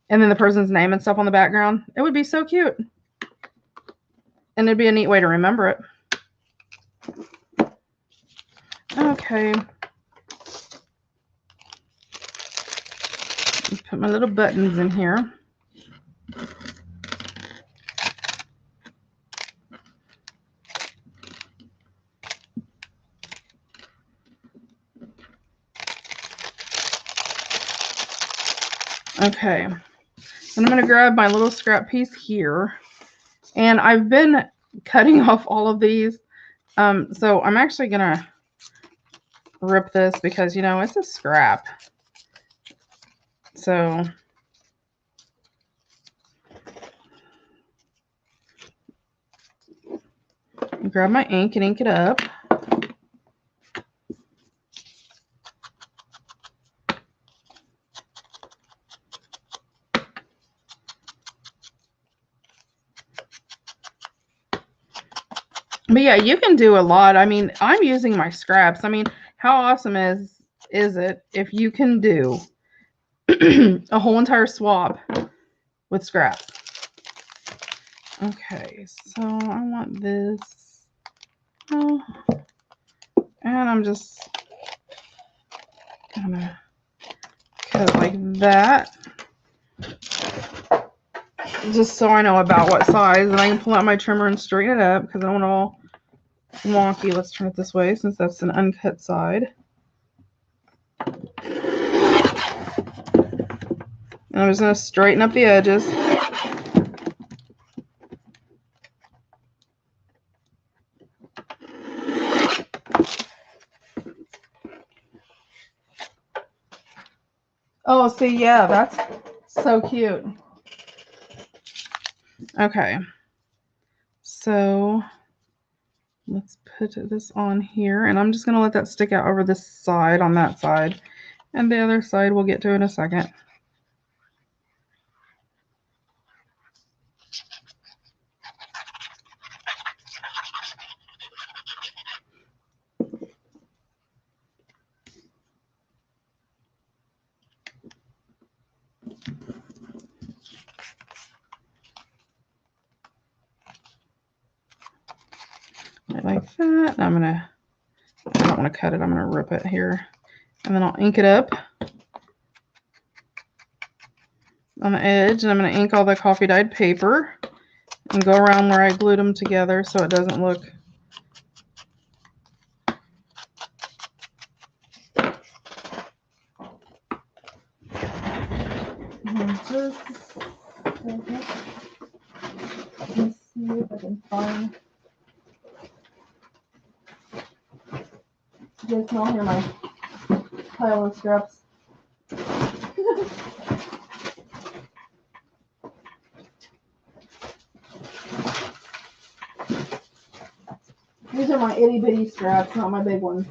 and then the person's name and stuff on the background. It would be so cute. And it'd be a neat way to remember it. Okay. Put my little buttons in here. Okay. And I'm going to grab my little scrap piece here. And I've been cutting off all of these. So I'm actually going to rip this because, you know, it's a scrap. So grab my ink and ink it up. But yeah, you can do a lot. I mean, I'm using my scraps. I mean, how awesome is it if you can do a whole entire swap with scraps? Okay, so I want this. Oh, and I'm just gonna cut it like that, just so I know about what size, and I can pull out my trimmer and straighten it up because I don't want it all wonky. Let's turn it this way since that's an uncut side. And I'm just going to straighten up the edges. Oh, see, yeah, that's so cute. Okay, so let's put this on here, and I'm just going to let that stick out over this side on that side, and the other side we'll get to in a second. Like that. I don't want to cut it. I'm going to rip it here, and then I'll ink it up. on the edge, and I'm going to ink all the coffee dyed paper and go around where I glued them together so it doesn't look just a second. Let's see if I can find. You guys can all hear my pile of scraps. These are my itty bitty scraps, not my big ones.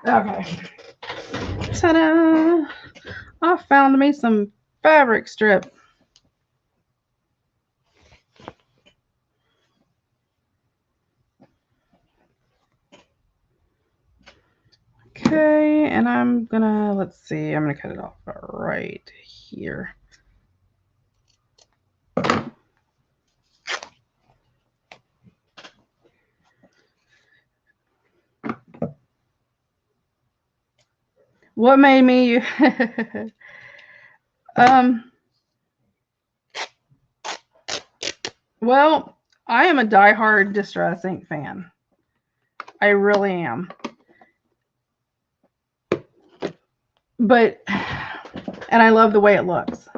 Okay. Ta-da! I found me some fabric strip. Okay, and I'm gonna, let's see, I'm gonna cut it off right here. What made me well, I am a diehard Distress ink fan. I really am. But, and I love the way it looks.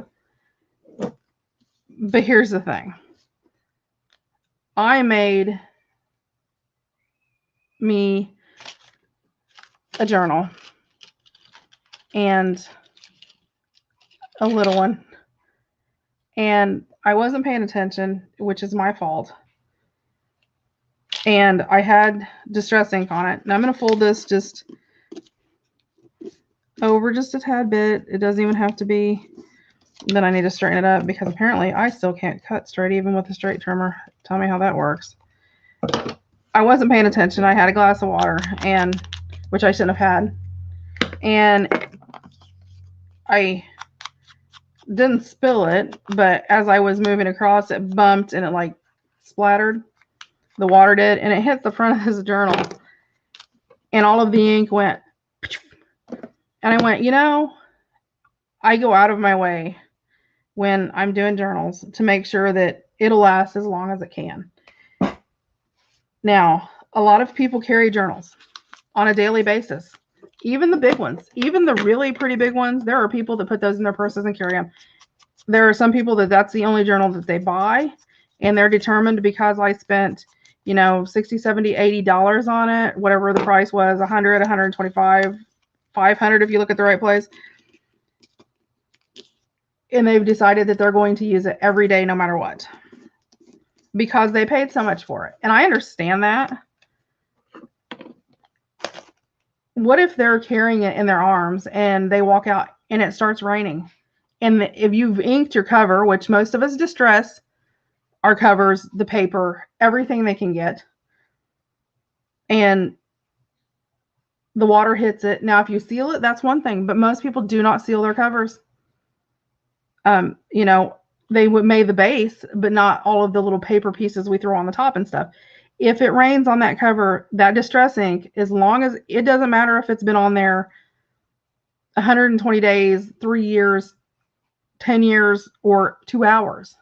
But here's the thing. I made me a journal and a little one. And I wasn't paying attention, which is my fault. And I had Distress ink on it. And I'm going to fold this just over just a tad bit. It doesn't even have to be. Then I need to straighten it up because apparently I still can't cut straight even with a straight trimmer. Tell me how that works. I wasn't paying attention. I had a glass of water, and which I shouldn't have had. And I didn't spill it, but as I was moving across, it bumped and it like splattered. The water did, and it hit the front of this journal. And all of the ink went. And I went, you know, I go out of my way when I'm doing journals to make sure that it'll last as long as it can. Now, a lot of people carry journals on a daily basis. Even the big ones, even the really pretty big ones, there are people that put those in their purses and carry them. There are some people that that's the only journal that they buy, and they're determined because I spent, you know, $60, $70, $80 on it, whatever the price was, 100, 125, 500 if you look at the right place. And they've decided that they're going to use it every day no matter what because they paid so much for it. And I understand that. What if they're carrying it in their arms and they walk out and it starts raining? And if you've inked your cover, which most of us distress our covers, the paper, everything they can get, and the water hits it. Now, if you seal it, that's one thing, but most people do not seal their covers. You know, they would made the base, but not all of the little paper pieces we throw on the top and stuff. If it rains on that cover, that Distress ink, as long as it doesn't matter if it's been on there 120 days, 3 years, 10 years, or 2 hours,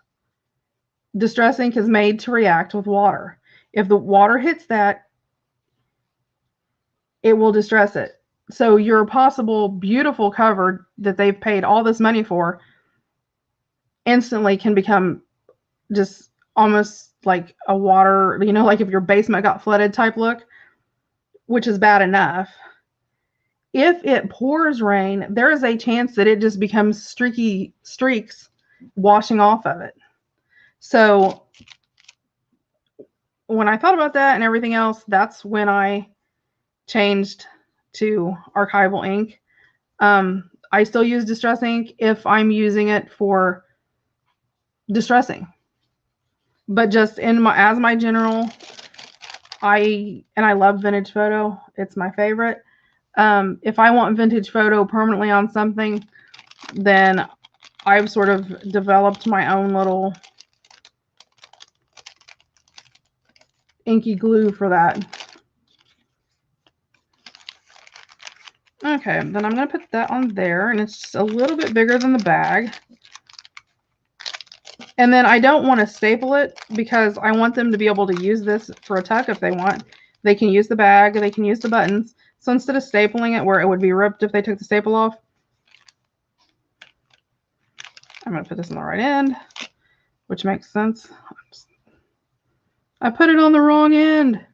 Distress ink is made to react with water. If the water hits that, it will distress it. So your possible beautiful cover that they've paid all this money for instantly can become just almost like a water, you know, like if your basement got flooded type look, which is bad enough. If it pours rain, there is a chance that it just becomes streaky streaks washing off of it. So when I thought about that and everything else, that's when I changed to archival ink. I still use Distress ink if I'm using it for distressing, but just in my as my general, I love vintage photo. It's my favorite. If I want vintage photo permanently on something, then I've sort of developed my own little inky glue for that. Okay, then I'm going to put that on there, and it's just a little bit bigger than the bag. And then I don't want to staple it because I want them to be able to use this for a tuck if they want. They can use the bag, they can use the buttons. So instead of stapling it where it would be ripped if they took the staple off, I'm going to put this on the right end, which makes sense. I put it on the wrong end.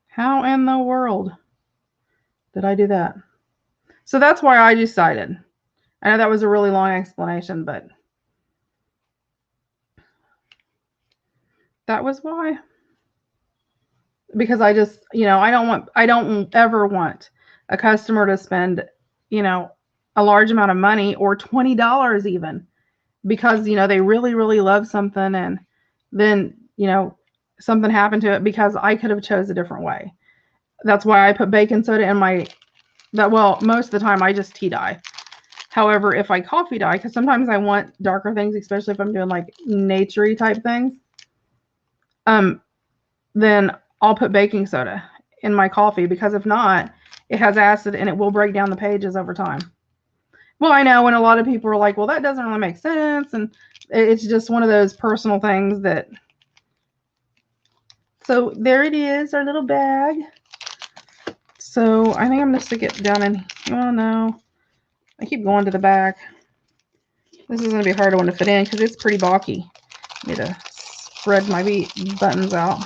How in the world did I do that? So that's why I decided. I know that was a really long explanation, but that was why. Because I just, I don't ever want a customer to spend, a large amount of money or $20 even because, they really, really love something and then, something happened to it because I could have chose a different way. That's why I put baking soda in most of the time I just tea dye. However, if I coffee dye, because sometimes I want darker things, especially if I'm doing like nature-y type things, then I'll put baking soda in my coffee because if not, it has acid and it will break down the pages over time. Well, I know, and a lot of people are like, well, that doesn't really make sense. And it's just one of those personal things that. So there it is, our little bag. So I think I'm going to stick it down in, oh no, I keep going to the back. This is going to be a harder one to fit in because it's pretty bulky. I need to spread my buttons out.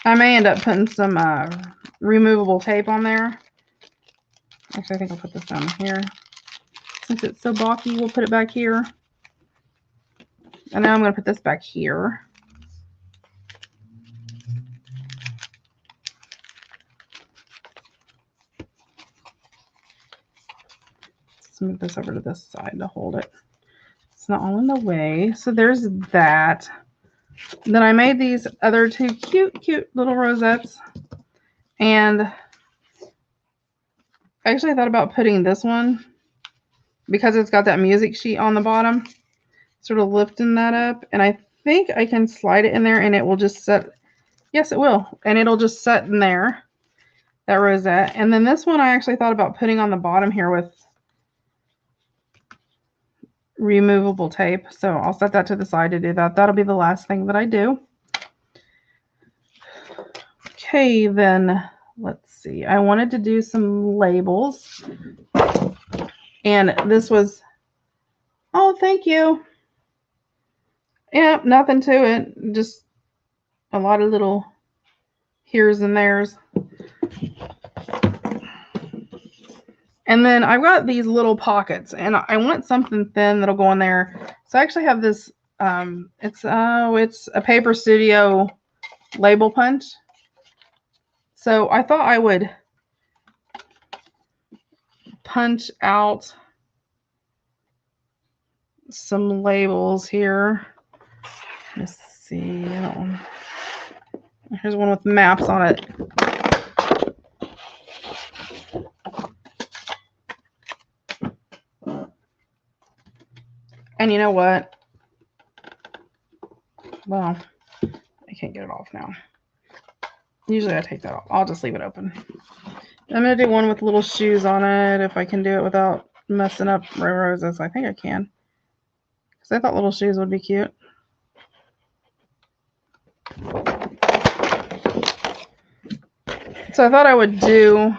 I may end up putting some removable tape on there. Actually, I think I'll put this down here. Since it's so bulky, we'll put it back here. And now I'm going to put this back here. Let's move this over to this side to hold it. It's not all in the way. So there's that. Then I made these other two cute little rosettes. And actually I thought about putting this one because it's got that music sheet on the bottom, sort of lifting that up. And I think I can slide it in there and it will just set. Yes, it will. And it'll just set in there, that rosette. And then this one I actually thought about putting on the bottom here with removable tape. So I'll set that to the side to do that. That'll be the last thing that I do. Okay, then let's see. I wanted to do some labels. And this was, oh, thank you. Yeah, nothing to it. Just a lot of little here's and there's. And then I've got these little pockets, and I want something thin that'll go in there. So I actually have this, it's a Paper Studio label punch. So I thought I would punch out some labels here. Let's see. Here's one with maps on it. And you know what? Well, I can't get it off now. Usually I take that off. I'll just leave it open. I'm going to do one with little shoes on it if I can do it without messing up roses. I think I can. Because I thought little shoes would be cute. So I thought I would do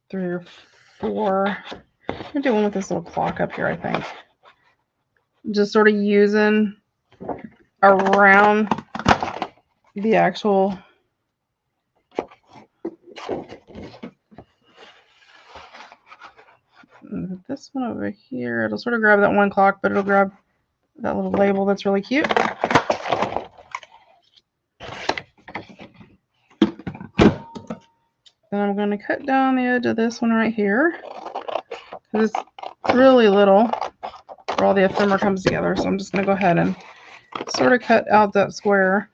3 or 4. I'm going to do one with this little clock up here, I think. Just sort of using around the actual this one over here. It'll sort of grab that one clock, but it'll grab that little label that's really cute. Then I'm going to cut down the edge of this one right here because it's really little where all the ephemera comes together. So I'm just going to go ahead and sort of cut out that square.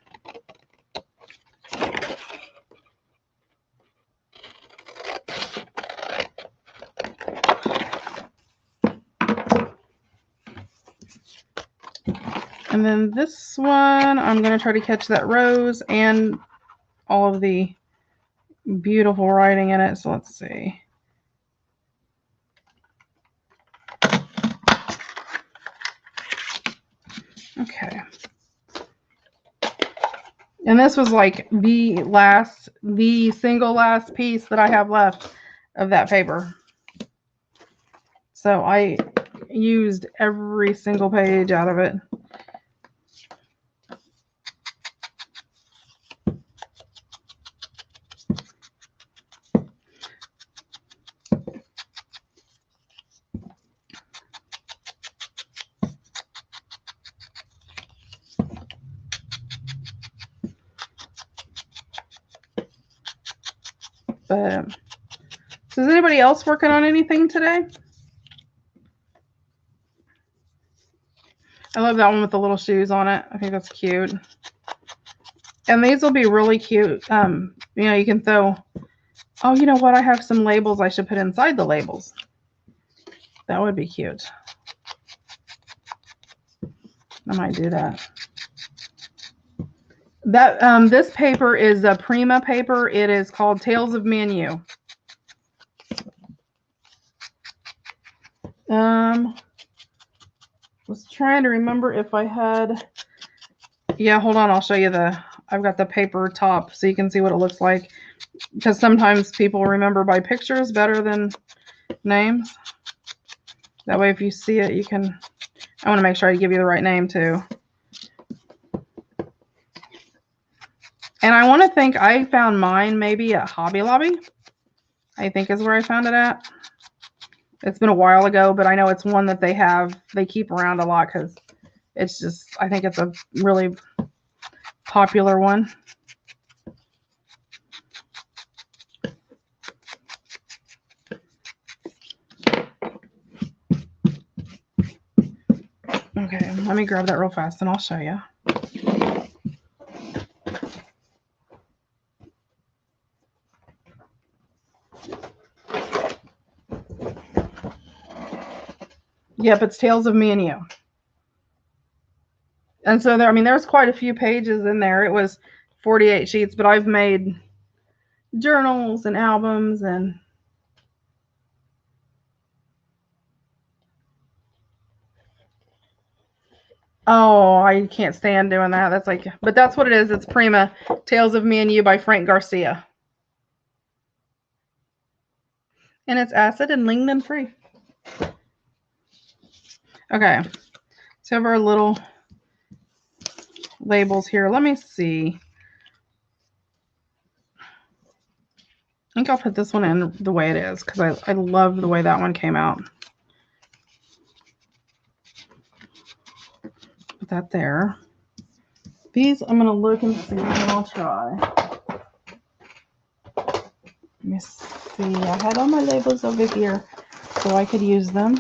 And then this one, I'm going to try to catch that rose and all of the beautiful writing in it. So let's see. Okay. And this was like the single last piece that I have left of that paper. So I used every single page out of it. But so is anybody else working on anything today? I love that one with the little shoes on it. I think that's cute. And these will be really cute. You know, you can throw, oh, you know what? I have some labels I should put inside the labels. That would be cute. I might do that. This paper is a Prima paper. It is called Tales of Manu. Was trying to remember if I had. Yeah, hold on. I'll show you I've got the paper top so you can see what it looks like. Because sometimes people remember by pictures better than names. That way, if you see it, you can. I want to make sure I give you the right name too. And I want to think I found mine maybe at Hobby Lobby. I think is where I found it at. It's been a while ago, but I know it's one that they keep around a lot because it's just, I think it's a really popular one. Okay, let me grab that real fast and I'll show you. Yep, it's Tales of Manu. And so there, I mean, there's quite a few pages in there. It was 48 sheets, but I've made journals and albums and oh, I can't stand doing that. That's like, but that's what it is. It's Prima, Tales of Manu by Frank Garcia. And it's acid and lignin free. Okay, so have our little labels here. Let me see. I think I'll put this one in the way it is because I love the way that one came out. Put that there. These I'm going to look and see and I'll try. Let me see. I had all my labels over here so I could use them.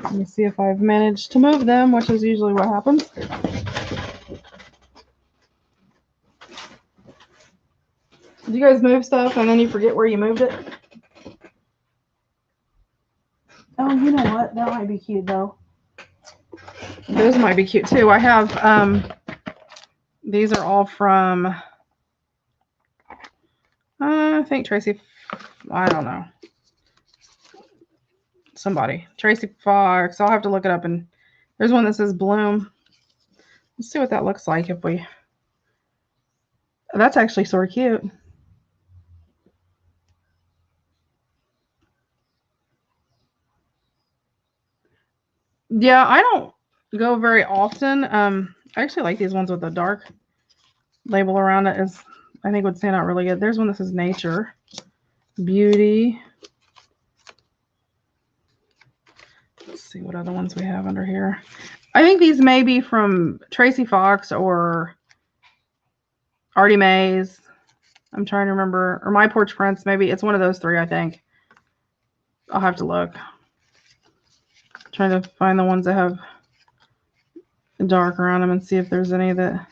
Let me see if I've managed to move them, which is usually what happens. Did you guys move stuff and then you forget where you moved it? Oh, you know what? That might be cute though. Those might be cute too. I have, these are all from, I think Tracy, I don't know. Somebody. Tracy Fox. I'll have to look it up. And there's one that says Bloom. Let's see what that looks like if we, that's actually sort of cute. Yeah, I don't go very often. I actually like these ones with the dark label around it. Is I think would stand out really good. There's one that says Nature, Beauty. Let's see what other ones we have under here. I think these may be from Tracy Fox or Artie Mays. I'm trying to remember, or My Porch Prints. Maybe it's one of those three. I think I'll have to look. Trying to find the ones that have dark around them and see if there's any that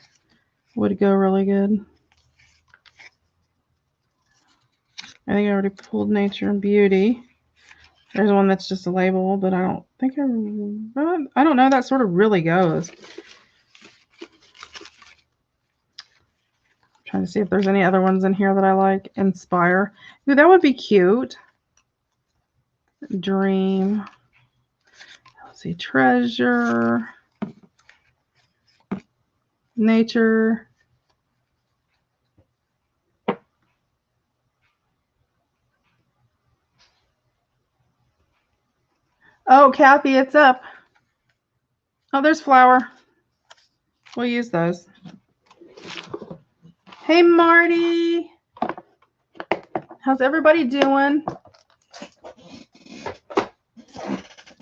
would go really good. I think I already pulled Nature and Beauty. There's one that's just a label, but I don't think I don't know. That sort of really goes. Trying to see if there's any other ones in here that I like. Inspire. Ooh, that would be cute. Dream. Let's see. Treasure. Nature. Oh, Kathy, it's up. Oh, there's flour. We'll use those. Hey, Marty. How's everybody doing?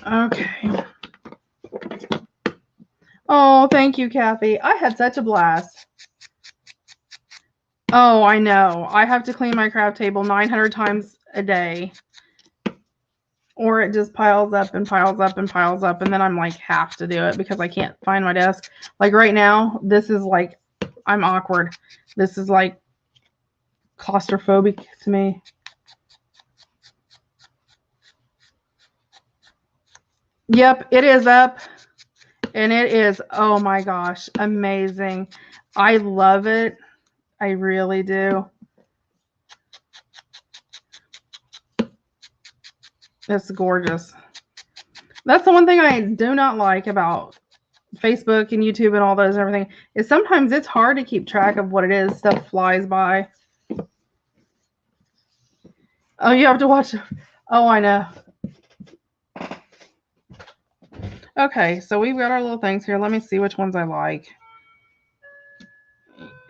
Okay. Oh, thank you, Kathy. I had such a blast. Oh, I know. I have to clean my craft table 900 times a day. Or it just piles up and piles up and piles up. And then I'm like, have to do it because I can't find my desk. Like right now, this is like, I'm awkward. This is like claustrophobic to me. Yep, it is up. And it is, oh my gosh, amazing. I love it. I really do. It's gorgeous. That's the one thing I do not like about Facebook and YouTube and all those and everything is sometimes it's hard to keep track of what it is. Stuff flies by. Oh, you have to watch. Oh, I know. Okay, so we've got our little things here. Let me see which ones I like.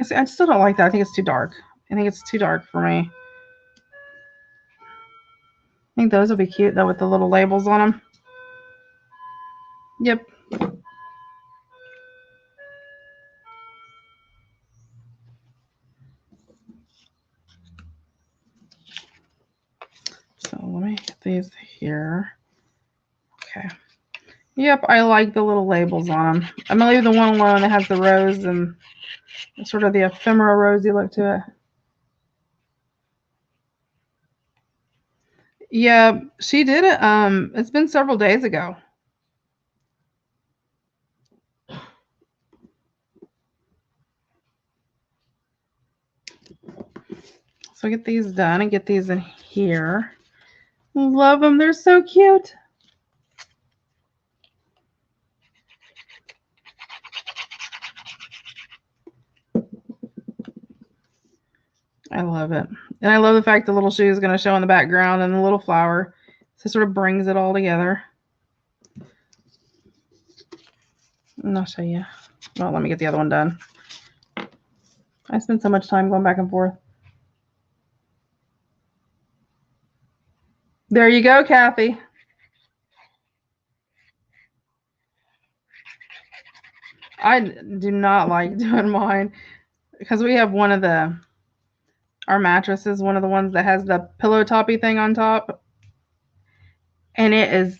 See, I still don't like that. I think it's too dark. I think it's too dark for me. I think those will be cute though with the little labels on them. Yep. So let me get these here. Okay. Yep, I like the little labels on them. I'm going to leave the one alone that has the rose and sort of the ephemera rosy look to it. Yeah, she did it. It's been several days ago. So get these done and get these in here. Love them. They're so cute. I love it. And I love the fact the little shoe is going to show in the background and the little flower. So it sort of brings it all together. And I'll show you. Well, let me get the other one done. I spend so much time going back and forth. There you go, Kathy. I do not like doing mine because we have one of our mattresses, one of the ones that has the pillow toppy thing on top. And it's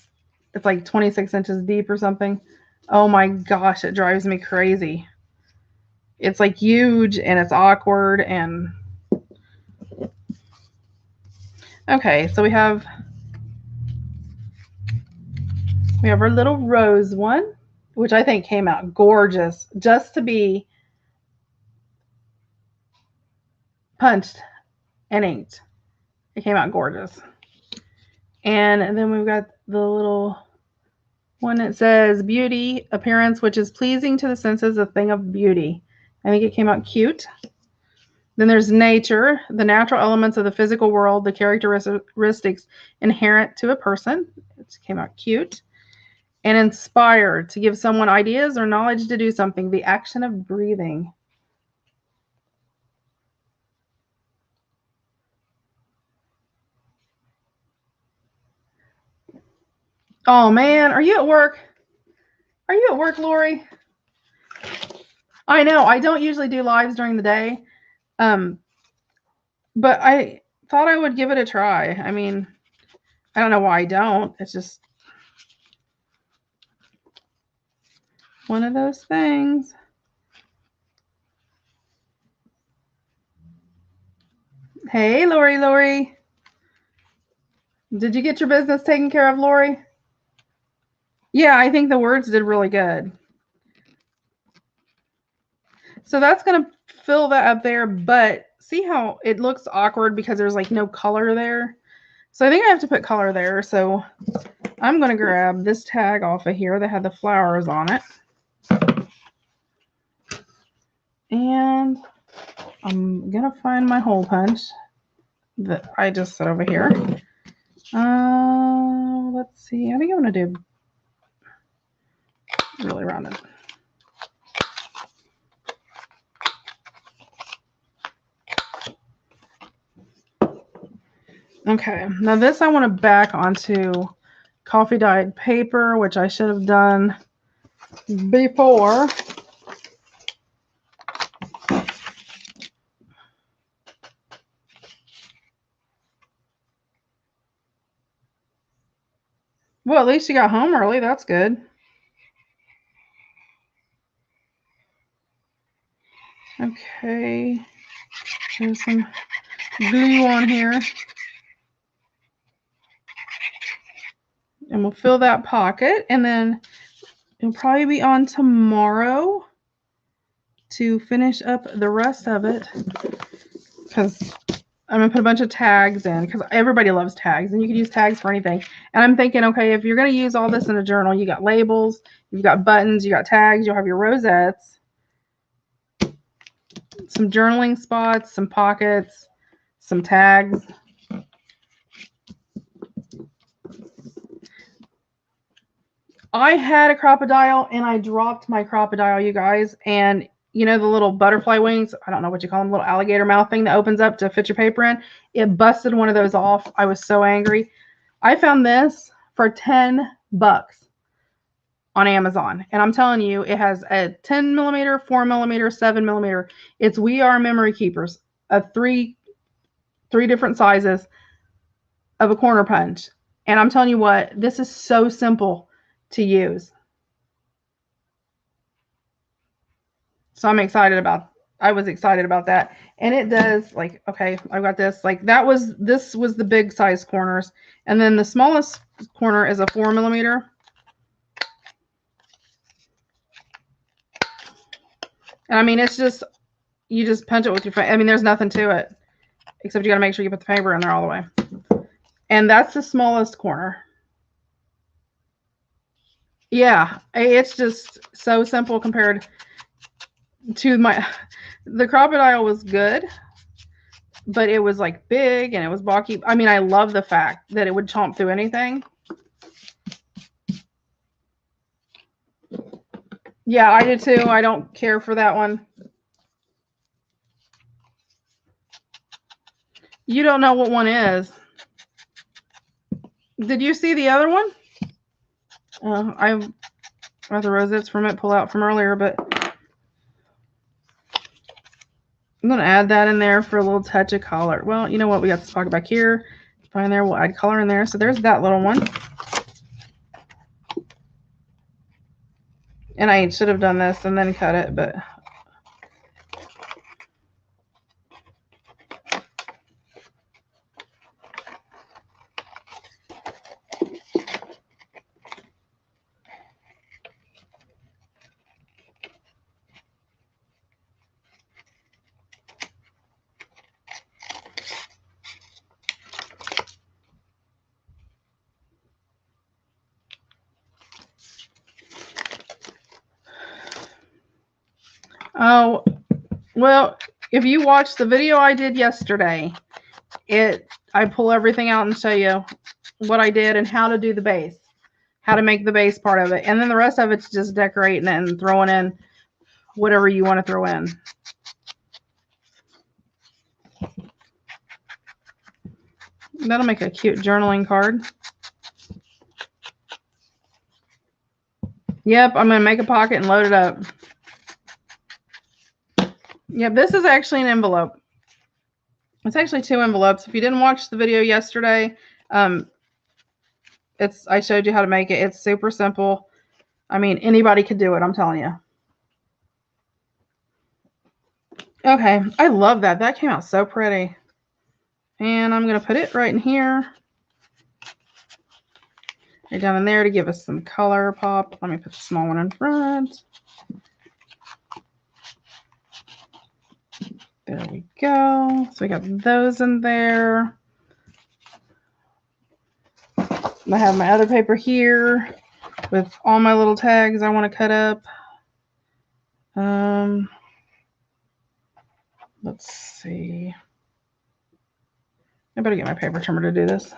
like 26 inches deep or something. Oh my gosh, it drives me crazy. It's like huge and it's awkward and okay, so we have our little rose one, which I think came out gorgeous just to be punched and inked. It came out gorgeous. And then we've got the little one that says beauty appearance, which is pleasing to the senses, a thing of beauty. I think it came out cute. Then there's nature, the natural elements of the physical world, the characteristics inherent to a person. It came out cute. And inspire, to give someone ideas or knowledge to do something, the action of breathing. Oh man, are you at work? Are you at work, Lori? I know, I don't usually do lives during the day. But I thought I would give it a try. I mean, I don't know why I don't. It's just one of those things. Hey, Lori. Did you get your business taken care of, Lori? Yeah, I think the words did really good. So that's going to fill that up there, but see how it looks awkward because there's like no color there? So I think I have to put color there. So I'm going to grab this tag off of here that had the flowers on it. And I'm going to find my hole punch that I just set over here. Let's see. I think I'm going to do really rounded. Okay, now this I want to back onto coffee dyed paper, which I should have done before. Well, at least you got home early. That's good. Okay, there's some glue on here. And we'll fill that pocket, and then it'll probably be on tomorrow to finish up the rest of it, because I'm going to put a bunch of tags in, because everybody loves tags, and you can use tags for anything. And I'm thinking, okay, if you're going to use all this in a journal, you got labels, you've got buttons, you got tags, you'll have your rosettes, some journaling spots, some pockets, some tags. I had a crocodile and I dropped my crocodile, you guys, and you know the little butterfly wings, I don't know what you call them, little alligator mouth thing that opens up to fit your paper in. It busted one of those off. I was so angry. I found this for $10 on Amazon, and I'm telling you, it has a 10 millimeter, 4 millimeter, 7 millimeter. It's We Are Memory Keepers, three different sizes of a corner punch. And I'm telling you what, this is so simple to use. So I was excited about that. And it does, like, okay, I've got this. Like, this was the big size corners. And then the smallest corner is a 4 millimeter. And I mean, it's just, you just punch it with your finger. I mean, there's nothing to it, except you got to make sure you put the paper in there all the way. And that's the smallest corner. Yeah, it's just so simple compared to the crocodile was good, but it was like big and it was bulky. I mean, I love the fact that it would chomp through anything. Yeah, I do too. I don't care for that one. You don't know what one is. Did you see the other one? I got the rosettes from it, pull out from earlier, but I'm going to add that in there for a little touch of color. Well, you know what? We got this pocket back here. Find there. We'll add color in there. So there's that little one. And I should have done this and then cut it, but oh, well, if you watch the video I did yesterday, I pull everything out and show you what I did and how to do the base, how to make the base part of it. And then the rest of it's just decorating it and throwing in whatever you want to throw in. That'll make a cute journaling card. Yep, I'm going to make a pocket and load it up. Yep, this is actually an envelope. It's actually 2 envelopes. If you didn't watch the video yesterday, I showed you how to make it. It's super simple. I mean, anybody could do it, I'm telling you. Okay, I love that. That came out so pretty. And I'm going to put it right in here. right down in there to give us some color pop. Let me put the small one in front. There we go. So we got those in there. I have my other paper here with all my little tags I want to cut up. Let's see. I better get my paper trimmer to do this.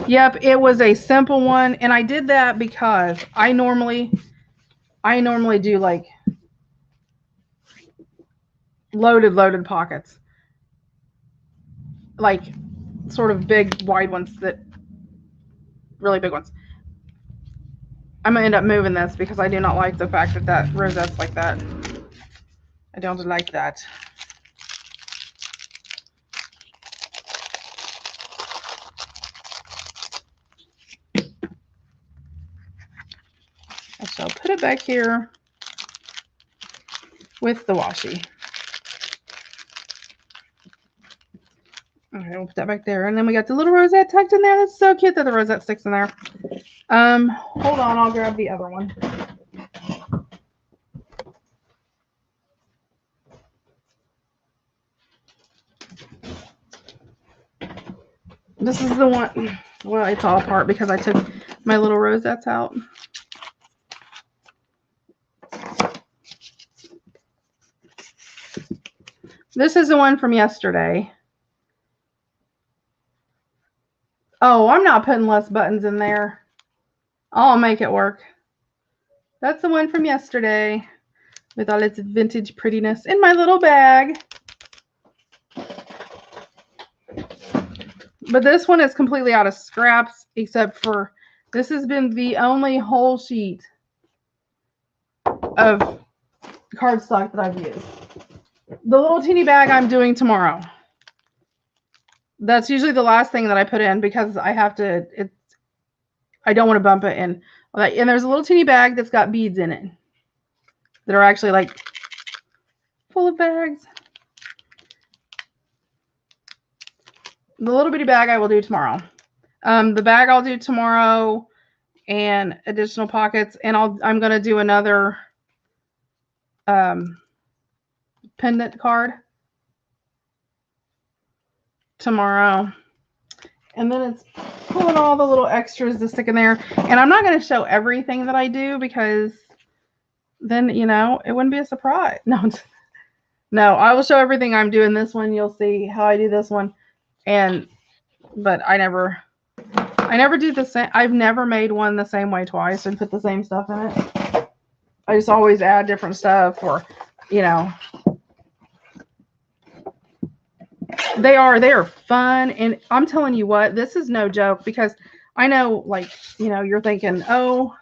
Yep, it was a simple one, and I did that because I normally do like loaded pockets, like sort of big wide ones, that really big ones. I'm gonna end up moving this because I do not like the fact that that rosette's like that. I don't like that. So I'll put it back here with the washi. Okay, we'll put that back there. And then we got the little rosette tucked in there. That's so cute that the rosette sticks in there. Hold on, I'll grab the other one. This is the one, well, it's all apart because I took my little rosettes out. This is the one from yesterday. Oh, I'm not putting less buttons in there. I'll make it work. That's the one from yesterday with all its vintage prettiness in my little bag. But this one is completely out of scraps, except for this has been the only whole sheet of cardstock that I've used. The little teeny bag I'm doing tomorrow. That's usually the last thing that I put in because I have to, I don't want to bump it in. And there's a little teeny bag that's got beads in it that are actually like full of bags. The little bitty bag I will do tomorrow. The bag I'll do tomorrow and additional pockets. And I'm going to do another pendant card tomorrow. And then it's pulling all the little extras to stick in there. And I'm not going to show everything that I do because then, you know, it wouldn't be a surprise. No, I will show everything I'm doing. This one, you'll see how I do this one. But I never do the same. I've never made one the same way twice and put the same stuff in it. I just always add different stuff, or, you know, they are fun. And I'm telling you what, this is no joke, because I know, like, you know, you're thinking, oh,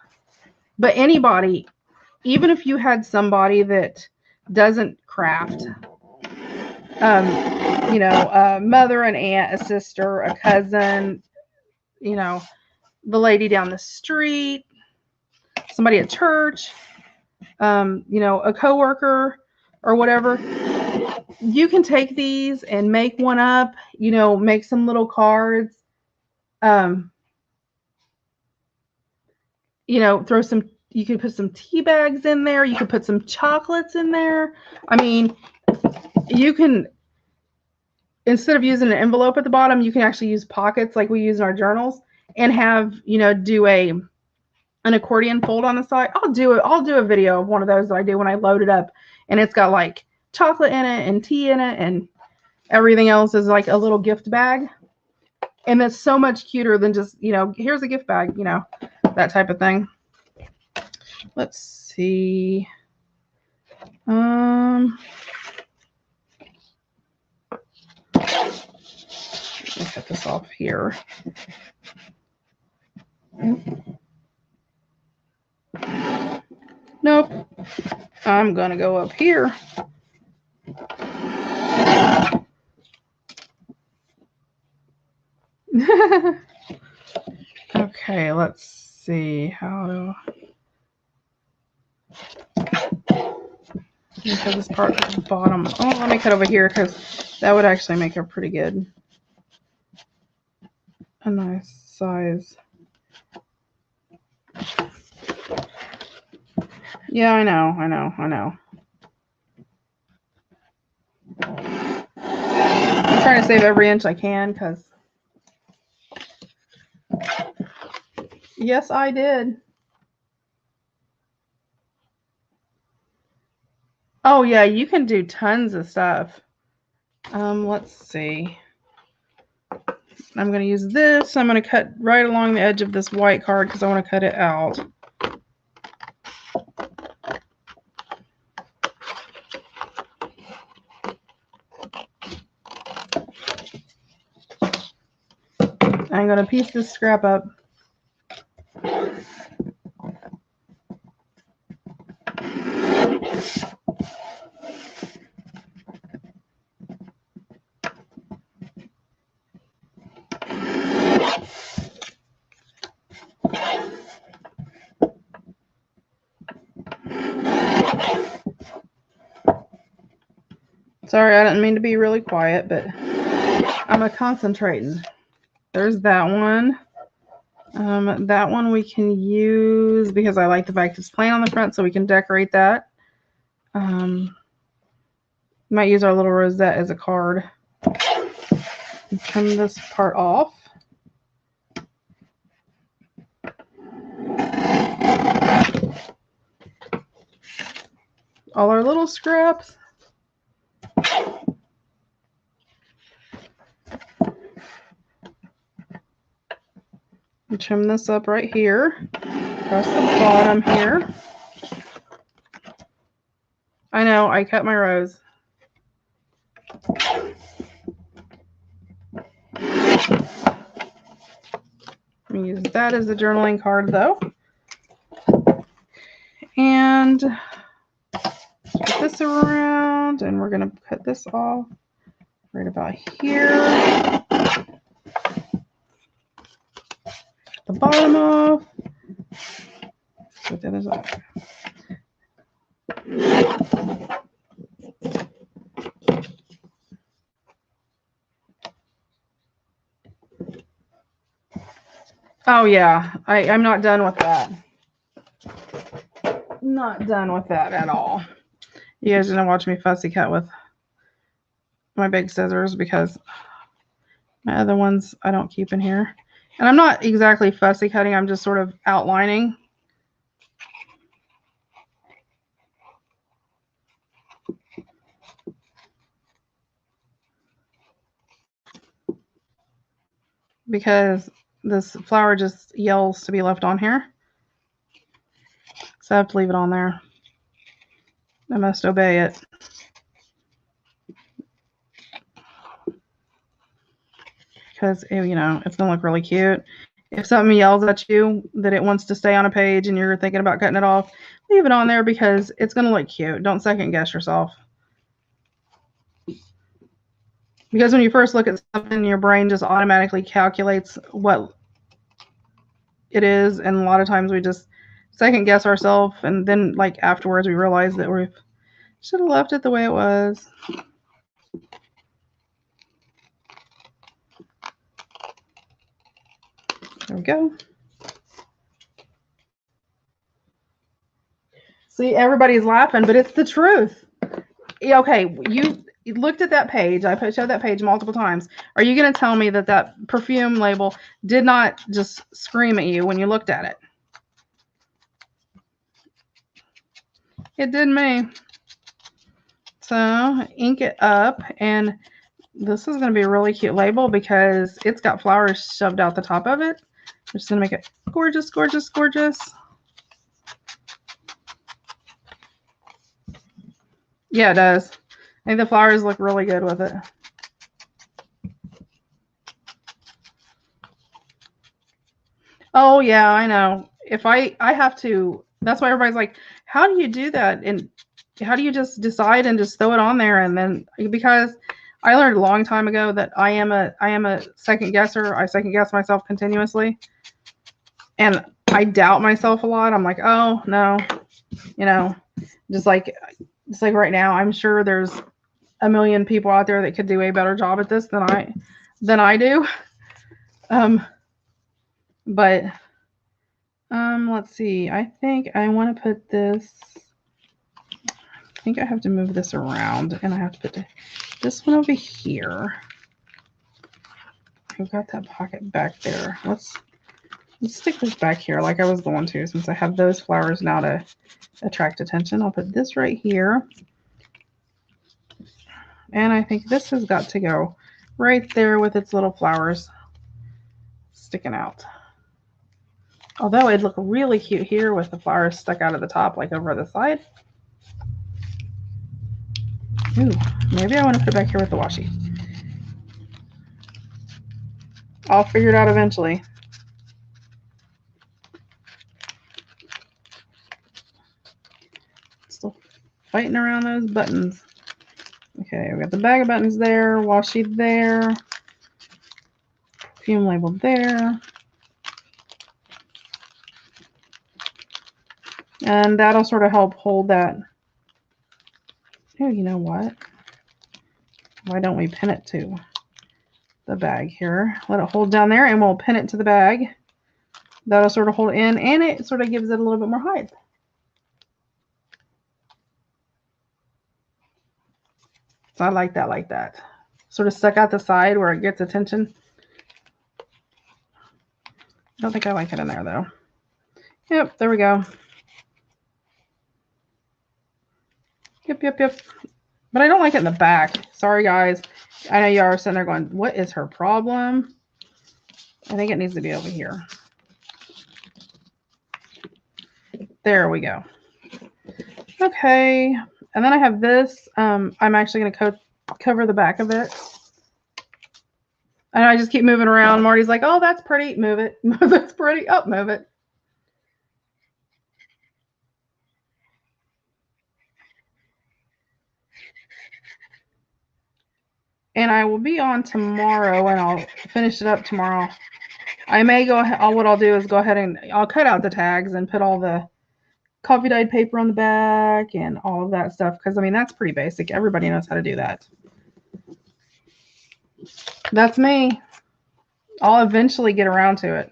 but anybody, even if you had somebody that doesn't craft, you know, a mother, an aunt, a sister, a cousin, you know, the lady down the street, somebody at church, you know, a coworker or whatever, you can take these and make one up, you know, make some little cards, you know, you could put some tea bags in there. You could put some chocolates in there. I mean, you can, instead of using an envelope at the bottom, you can actually use pockets like we use in our journals, and have, you know, do an accordion fold on the side. I'll do a video of one of those that I do when I load it up, and it's got like chocolate in it and tea in it, and everything else is like a little gift bag. And that's so much cuter than just, you know, here's a gift bag, you know, that type of thing. Let's see. Let me cut this off here. Nope. I'm going to go up here. Okay, let's see how. Let me cut this part at the bottom. Oh, let me cut over here because that would actually make it pretty good. a nice size. Yeah, I know. I'm trying to save every inch I can because, yes, I did. Oh, yeah, you can do tons of stuff. Let's see. I'm going to use this. I'm going to cut right along the edge of this white card because I want to cut it out. I'm going to piece this scrap up. Sorry, I didn't mean to be really quiet, but I'm concentrating. There's that one. That one we can use because I like the fact it's plain on the front, so we can decorate that. Might use our little rosette as a card. Trim this part off. All our little scraps. And trim this up right here, across the bottom here. I know, I cut my rose. I'm going to use that as a journaling card though. And put this around, and we're going to cut this off right about here. The bottom off. Put the other side. Oh yeah, I'm not done with that. Not done with that at all. You guys are gonna watch me fussy cut with my big scissors because my other ones I don't keep in here. And I'm not exactly fussy cutting, I'm just sort of outlining. Because this flower just yells to be left on here. So I have to leave it on there. I must obey it. Because, you know, it's going to look really cute. If something yells at you that it wants to stay on a page and you're thinking about cutting it off, leave it on there because it's going to look cute. Don't second guess yourself. Because when you first look at something, your brain just automatically calculates what it is. And a lot of times we just second guess ourselves. And then, like, afterwards, we realize that we should have left it the way it was. There we go. See, everybody's laughing, but it's the truth. Okay, you looked at that page. I showed that page multiple times. Are you going to tell me that that perfume label did not just scream at you when you looked at it? It did me. So ink it up, and this is going to be a really cute label because it's got flowers shoved out the top of it. I'm just going to make it gorgeous, gorgeous, gorgeous. Yeah, it does. I think the flowers look really good with it. Oh, yeah, I know. If I have to, that's why everybody's like, how do you do that? And how do you just decide and just throw it on there? And then, because I learned a long time ago that I am a second guesser. I second guess myself continuously. And I doubt myself a lot. I'm like, oh, no, you know, just like right now, I'm sure there's a million people out there that could do a better job at this than I do. But let's see. I think I want to put this. I think I have to move this around, and I have to put this one over here. I've got that pocket back there. Let's stick this back here like I was going to, since I have those flowers now to attract attention. I'll put this right here. And I think this has got to go right there with its little flowers sticking out. Although it'd look really cute here with the flowers stuck out of the top, like over the side. Ooh, maybe I want to put it back here with the washi. I'll figure it out eventually. Still fighting around those buttons. Okay, we got the bag of buttons there, washi there, perfume label there. And that'll sort of help hold that. Oh, you know what? Why don't we pin it to the bag here? Let it hold down there and we'll pin it to the bag. That'll sort of hold it in, and it sort of gives it a little bit more height. So I like that. Sort of stuck out the side where it gets attention. I don't think I like it in there though. Yep, there we go. Yep. But I don't like it in the back. Sorry, guys. I know you are sitting there going, what is her problem? I think it needs to be over here. There we go. Okay. And then I have this. I'm actually going to cover the back of it. And I just keep moving around. Marty's like, oh, that's pretty. Move it. That's pretty. Oh, move it. And I will be on tomorrow, and I'll finish it up tomorrow. I may go ahead. What I'll do is go ahead and I'll cut out the tags and put all the coffee dyed paper on the back and all of that stuff. Because, I mean, that's pretty basic. Everybody knows how to do that. That's me. I'll eventually get around to it.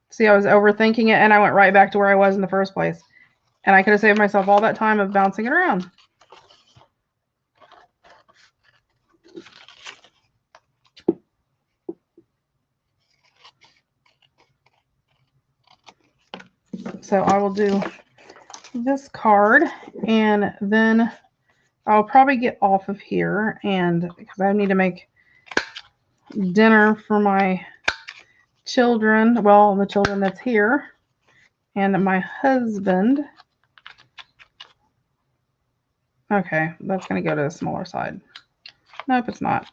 See, I was overthinking it, and I went right back to where I was in the first place. And I could have saved myself all that time of bouncing it around. So I will do this card, and then I'll probably get off of here, and because I need to make dinner for my children, well, the children that's here, and my husband. Okay, that's going to go to the smaller side. Nope, it's not.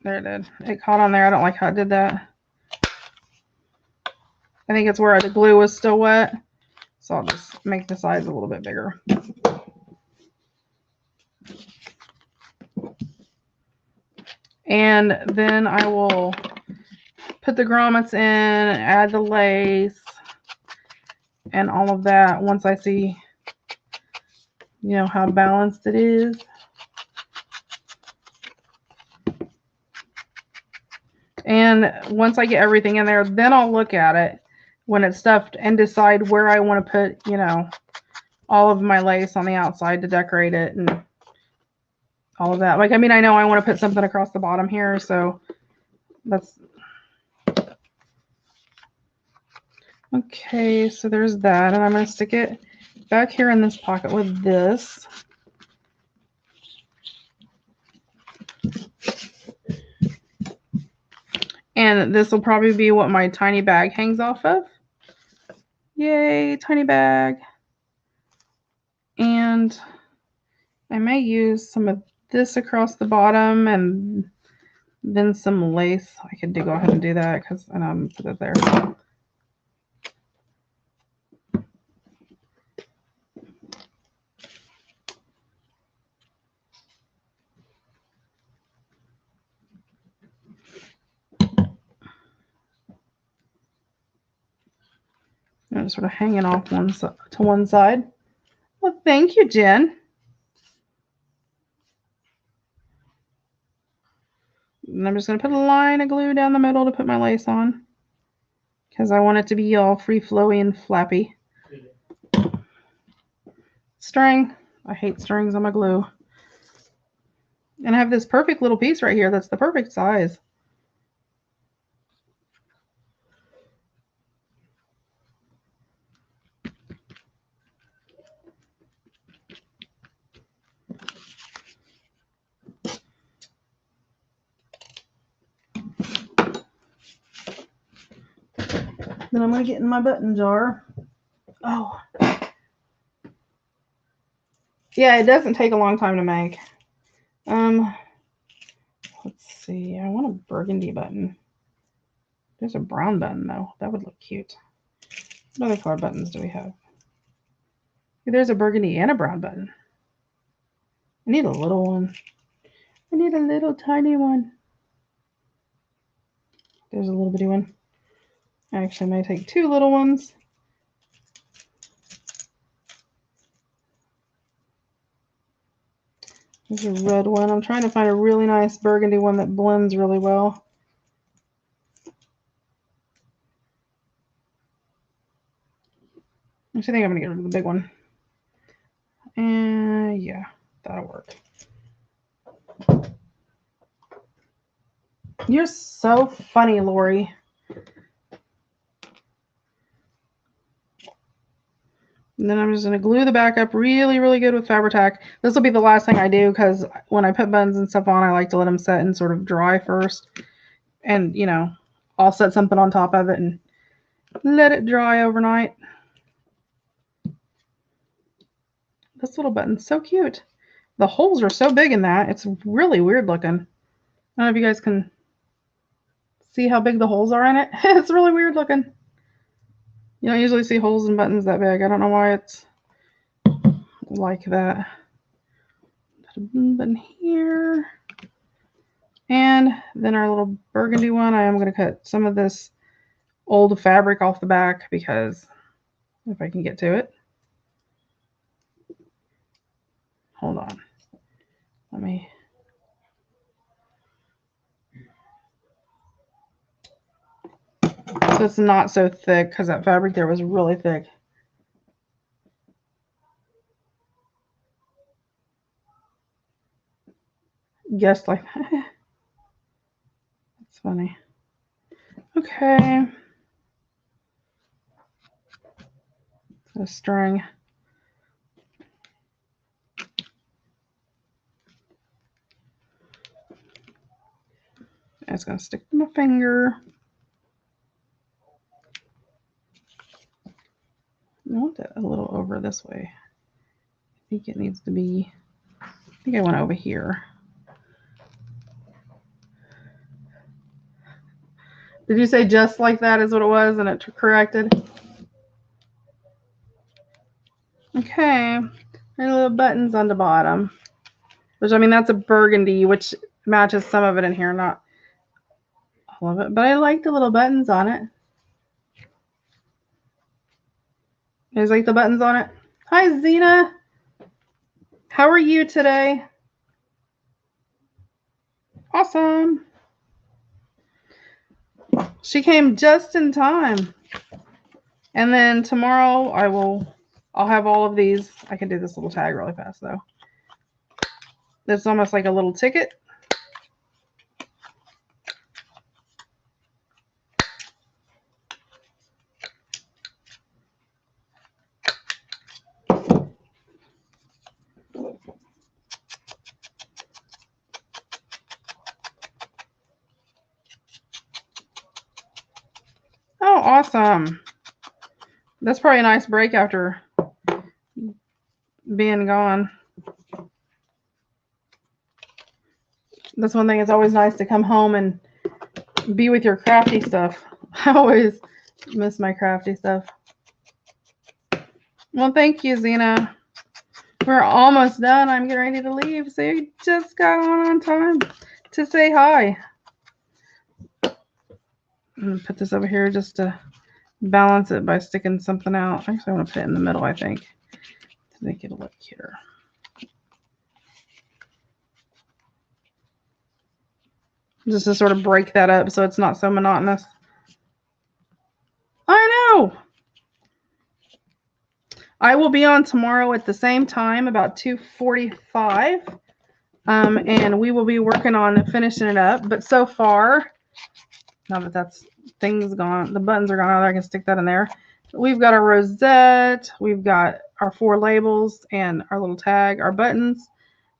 There it did. It caught on there. I don't like how it did that. I think it's where the glue was still wet. So I'll just make the sides a little bit bigger. And then I will put the grommets in, add the lace, and all of that once I see, you know, how balanced it is. And once I get everything in there, then I'll look at it when it's stuffed and decide where I want to put, you know, all of my lace on the outside to decorate it and all of that. Like, I mean, I know I want to put something across the bottom here, so that's okay. So there's that, and I'm going to stick it back here in this pocket with this. And this will probably be what my tiny bag hangs off of. Yay, tiny bag. And I may use some of this across the bottom and then some lace. I could go ahead and do that and I'm put it there. And it's sort of hanging off to one side. Well, thank you, Jen. And I'm just going to put a line of glue down the middle to put my lace on, because I want it to be all free flowy and flappy. String. I hate strings on my glue. And I have this perfect little piece right here that's the perfect size. Then I'm going to get in my button jar. Oh. Yeah, it doesn't take a long time to make. Let's see. I want a burgundy button. There's a brown button, though. That would look cute. What other color buttons do we have? There's a burgundy and a brown button. I need a little one. I need a little tiny one. There's a little bitty one. I actually may take 2 little ones. There's a red one. I'm trying to find a really nice burgundy one that blends really well. I think I'm going to get rid of the big one. And yeah, that'll work. You're so funny, Lori. And then I'm just going to glue the back up really, really good with Fabri-Tac. This will be the last thing I do, because when I put buttons and stuff on, I like to let them set and sort of dry first. And, you know, I'll set something on top of it and let it dry overnight. This little button's so cute. The holes are so big in that. It's really weird looking. I don't know if you guys can see how big the holes are in it. It's really weird looking. You don't usually see holes in buttons that big. I don't know why it's like that. Put a button here. And then our little burgundy one, I am going to cut some of this old fabric off the back, because if I can get to it. Hold on. Let me. So it's not so thick, because that fabric there was really thick. Just like that. That's funny. Okay. So string. It's going to stick to my finger. I want it a little over this way. I think it needs to be, I think I went over here. Did you say just like that is what it was and it corrected? Okay. There are little buttons on the bottom. Which, I mean, that's a burgundy, which matches some of it in here, not all of it. But I like the little buttons on it. You guys like the buttons on it? Hi, Zena. How are you today? Awesome. She came just in time. And then tomorrow I'll have all of these. I can do this little tag really fast though. It's almost like a little ticket. Oh, awesome. That's probably a nice break after being gone. That's one thing. It's always nice to come home and be with your crafty stuff. I always miss my crafty stuff. Well, thank you, Zena. We're almost done. I'm getting ready to leave. So you just got on time to say hi. I'm going to put this over here just to balance it by sticking something out. Actually, I want to put it in the middle, I think, to make it look cuter. just to sort of break that up so it's not so monotonous. I know. I will be on tomorrow at the same time, about 2:45. And we will be working on finishing it up. But so far, now that that's things gone, the buttons are gone, I can stick that in there. We've got our rosette, we've got our 4 labels and our little tag, our buttons.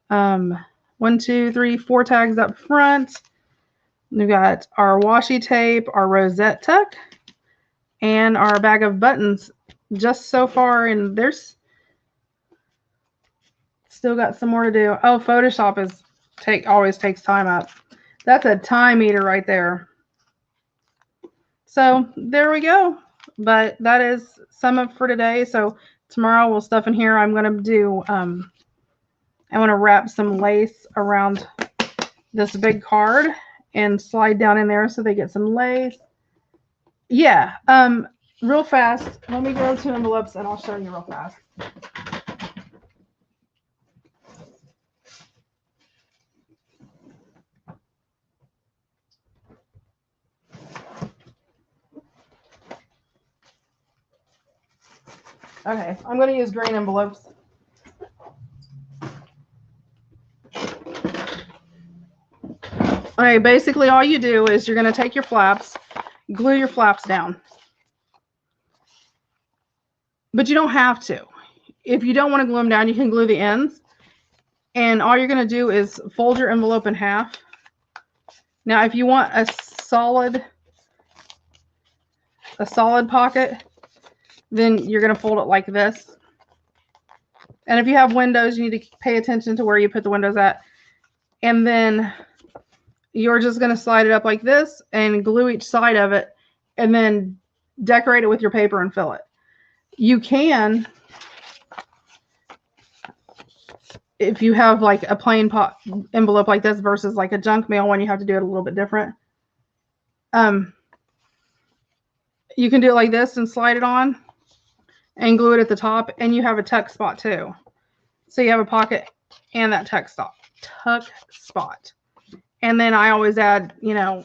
1, 2, 3, 4 tags up front. We've got our washi tape, our rosette tuck, and our bag of buttons just so far. And there's still got some more to do. Oh, Photoshop always takes time up. That's a time eater right there. So there we go. But that is some of for today. So tomorrow we'll stuff in here. I'm going to do, I want to wrap some lace around this big card and slide down in there so they get some lace. Yeah. Real fast. Let me grab 2 envelopes and I'll show you real fast. Okay, I'm going to use green envelopes. Okay, basically all you do is you're going to take your flaps, glue your flaps down. But you don't have to. If you don't want to glue them down, you can glue the ends. And all you're going to do is fold your envelope in half. Now, if you want a solid pocket, then you're going to fold it like this. And if you have windows, you need to pay attention to where you put the windows at. And then you're just going to slide it up like this and glue each side of it and then decorate it with your paper and fill it. You can, if you have like a plain envelope like this versus like a junk mail one, you have to do it a little bit different. You can do it like this and slide it on and glue it at the top, and you have a tuck spot too. So you have a pocket and that tuck spot. And then I always add, you know,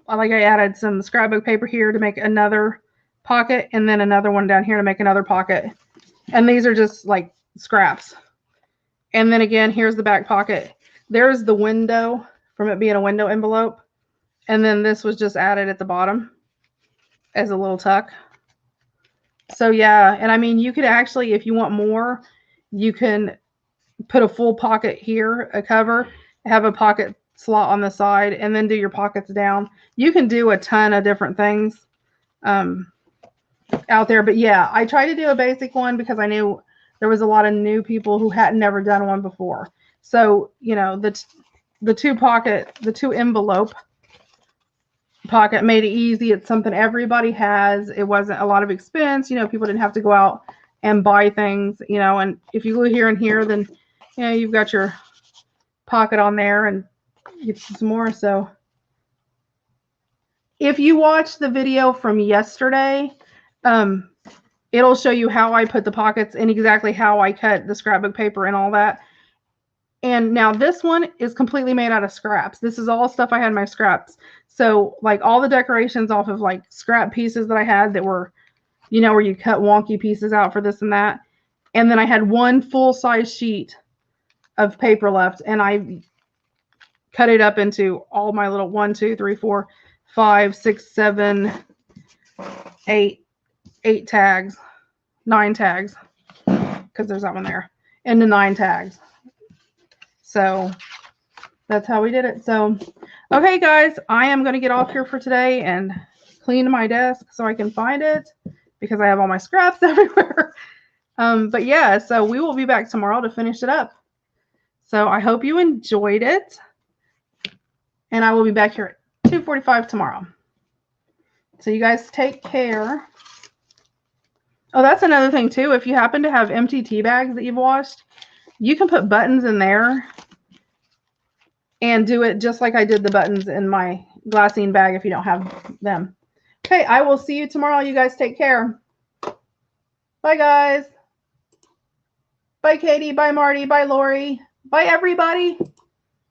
I added some scrapbook paper here to make another pocket, and then another one down here to make another pocket. And these are just like scraps. And then again, here's the back pocket. There's the window from it being a window envelope. And then this was just added at the bottom as a little tuck. So yeah, and I mean, you could actually, if you want more, you can put a full pocket here, a cover, have a pocket slot on the side, and then do your pockets down. You can do a ton of different things out there. But yeah, I tried to do a basic one because I knew there was a lot of new people who hadn't never done one before. So, you know, the 2 envelope pocket made it easy. It's something everybody has. It wasn't a lot of expense. You know, people didn't have to go out and buy things, you know, and if you glue here and here, then, you know, you've got your pocket on there and get some more. So if you watch the video from yesterday, it'll show you how I put the pockets and exactly how I cut the scrapbook paper and all that. And now this one is completely made out of scraps. This is all stuff I had in my scraps. So like all the decorations off of like scrap pieces that I had that were, you know, where you cut wonky pieces out for this and that. And then I had 1 full-size sheet of paper left, and I cut it up into all my little 1, 2, 3, 4, 5, 6, 7, 8 tags, 9 tags, because there's that one there, into 9 tags. So that's how we did it. So, okay, guys, I am going to get off here for today and clean my desk so I can find it because I have all my scraps everywhere. But yeah, so we will be back tomorrow to finish it up. So I hope you enjoyed it. And I will be back here at 2:45 tomorrow. So you guys take care. Oh, that's another thing too. If you happen to have empty tea bags that you've washed, you can put buttons in there and do it just like I did the buttons in my glassine bag if you don't have them. Okay, I will see you tomorrow. You guys take care. Bye, guys. Bye, Katie. Bye, Marty. Bye, Lori. Bye, everybody.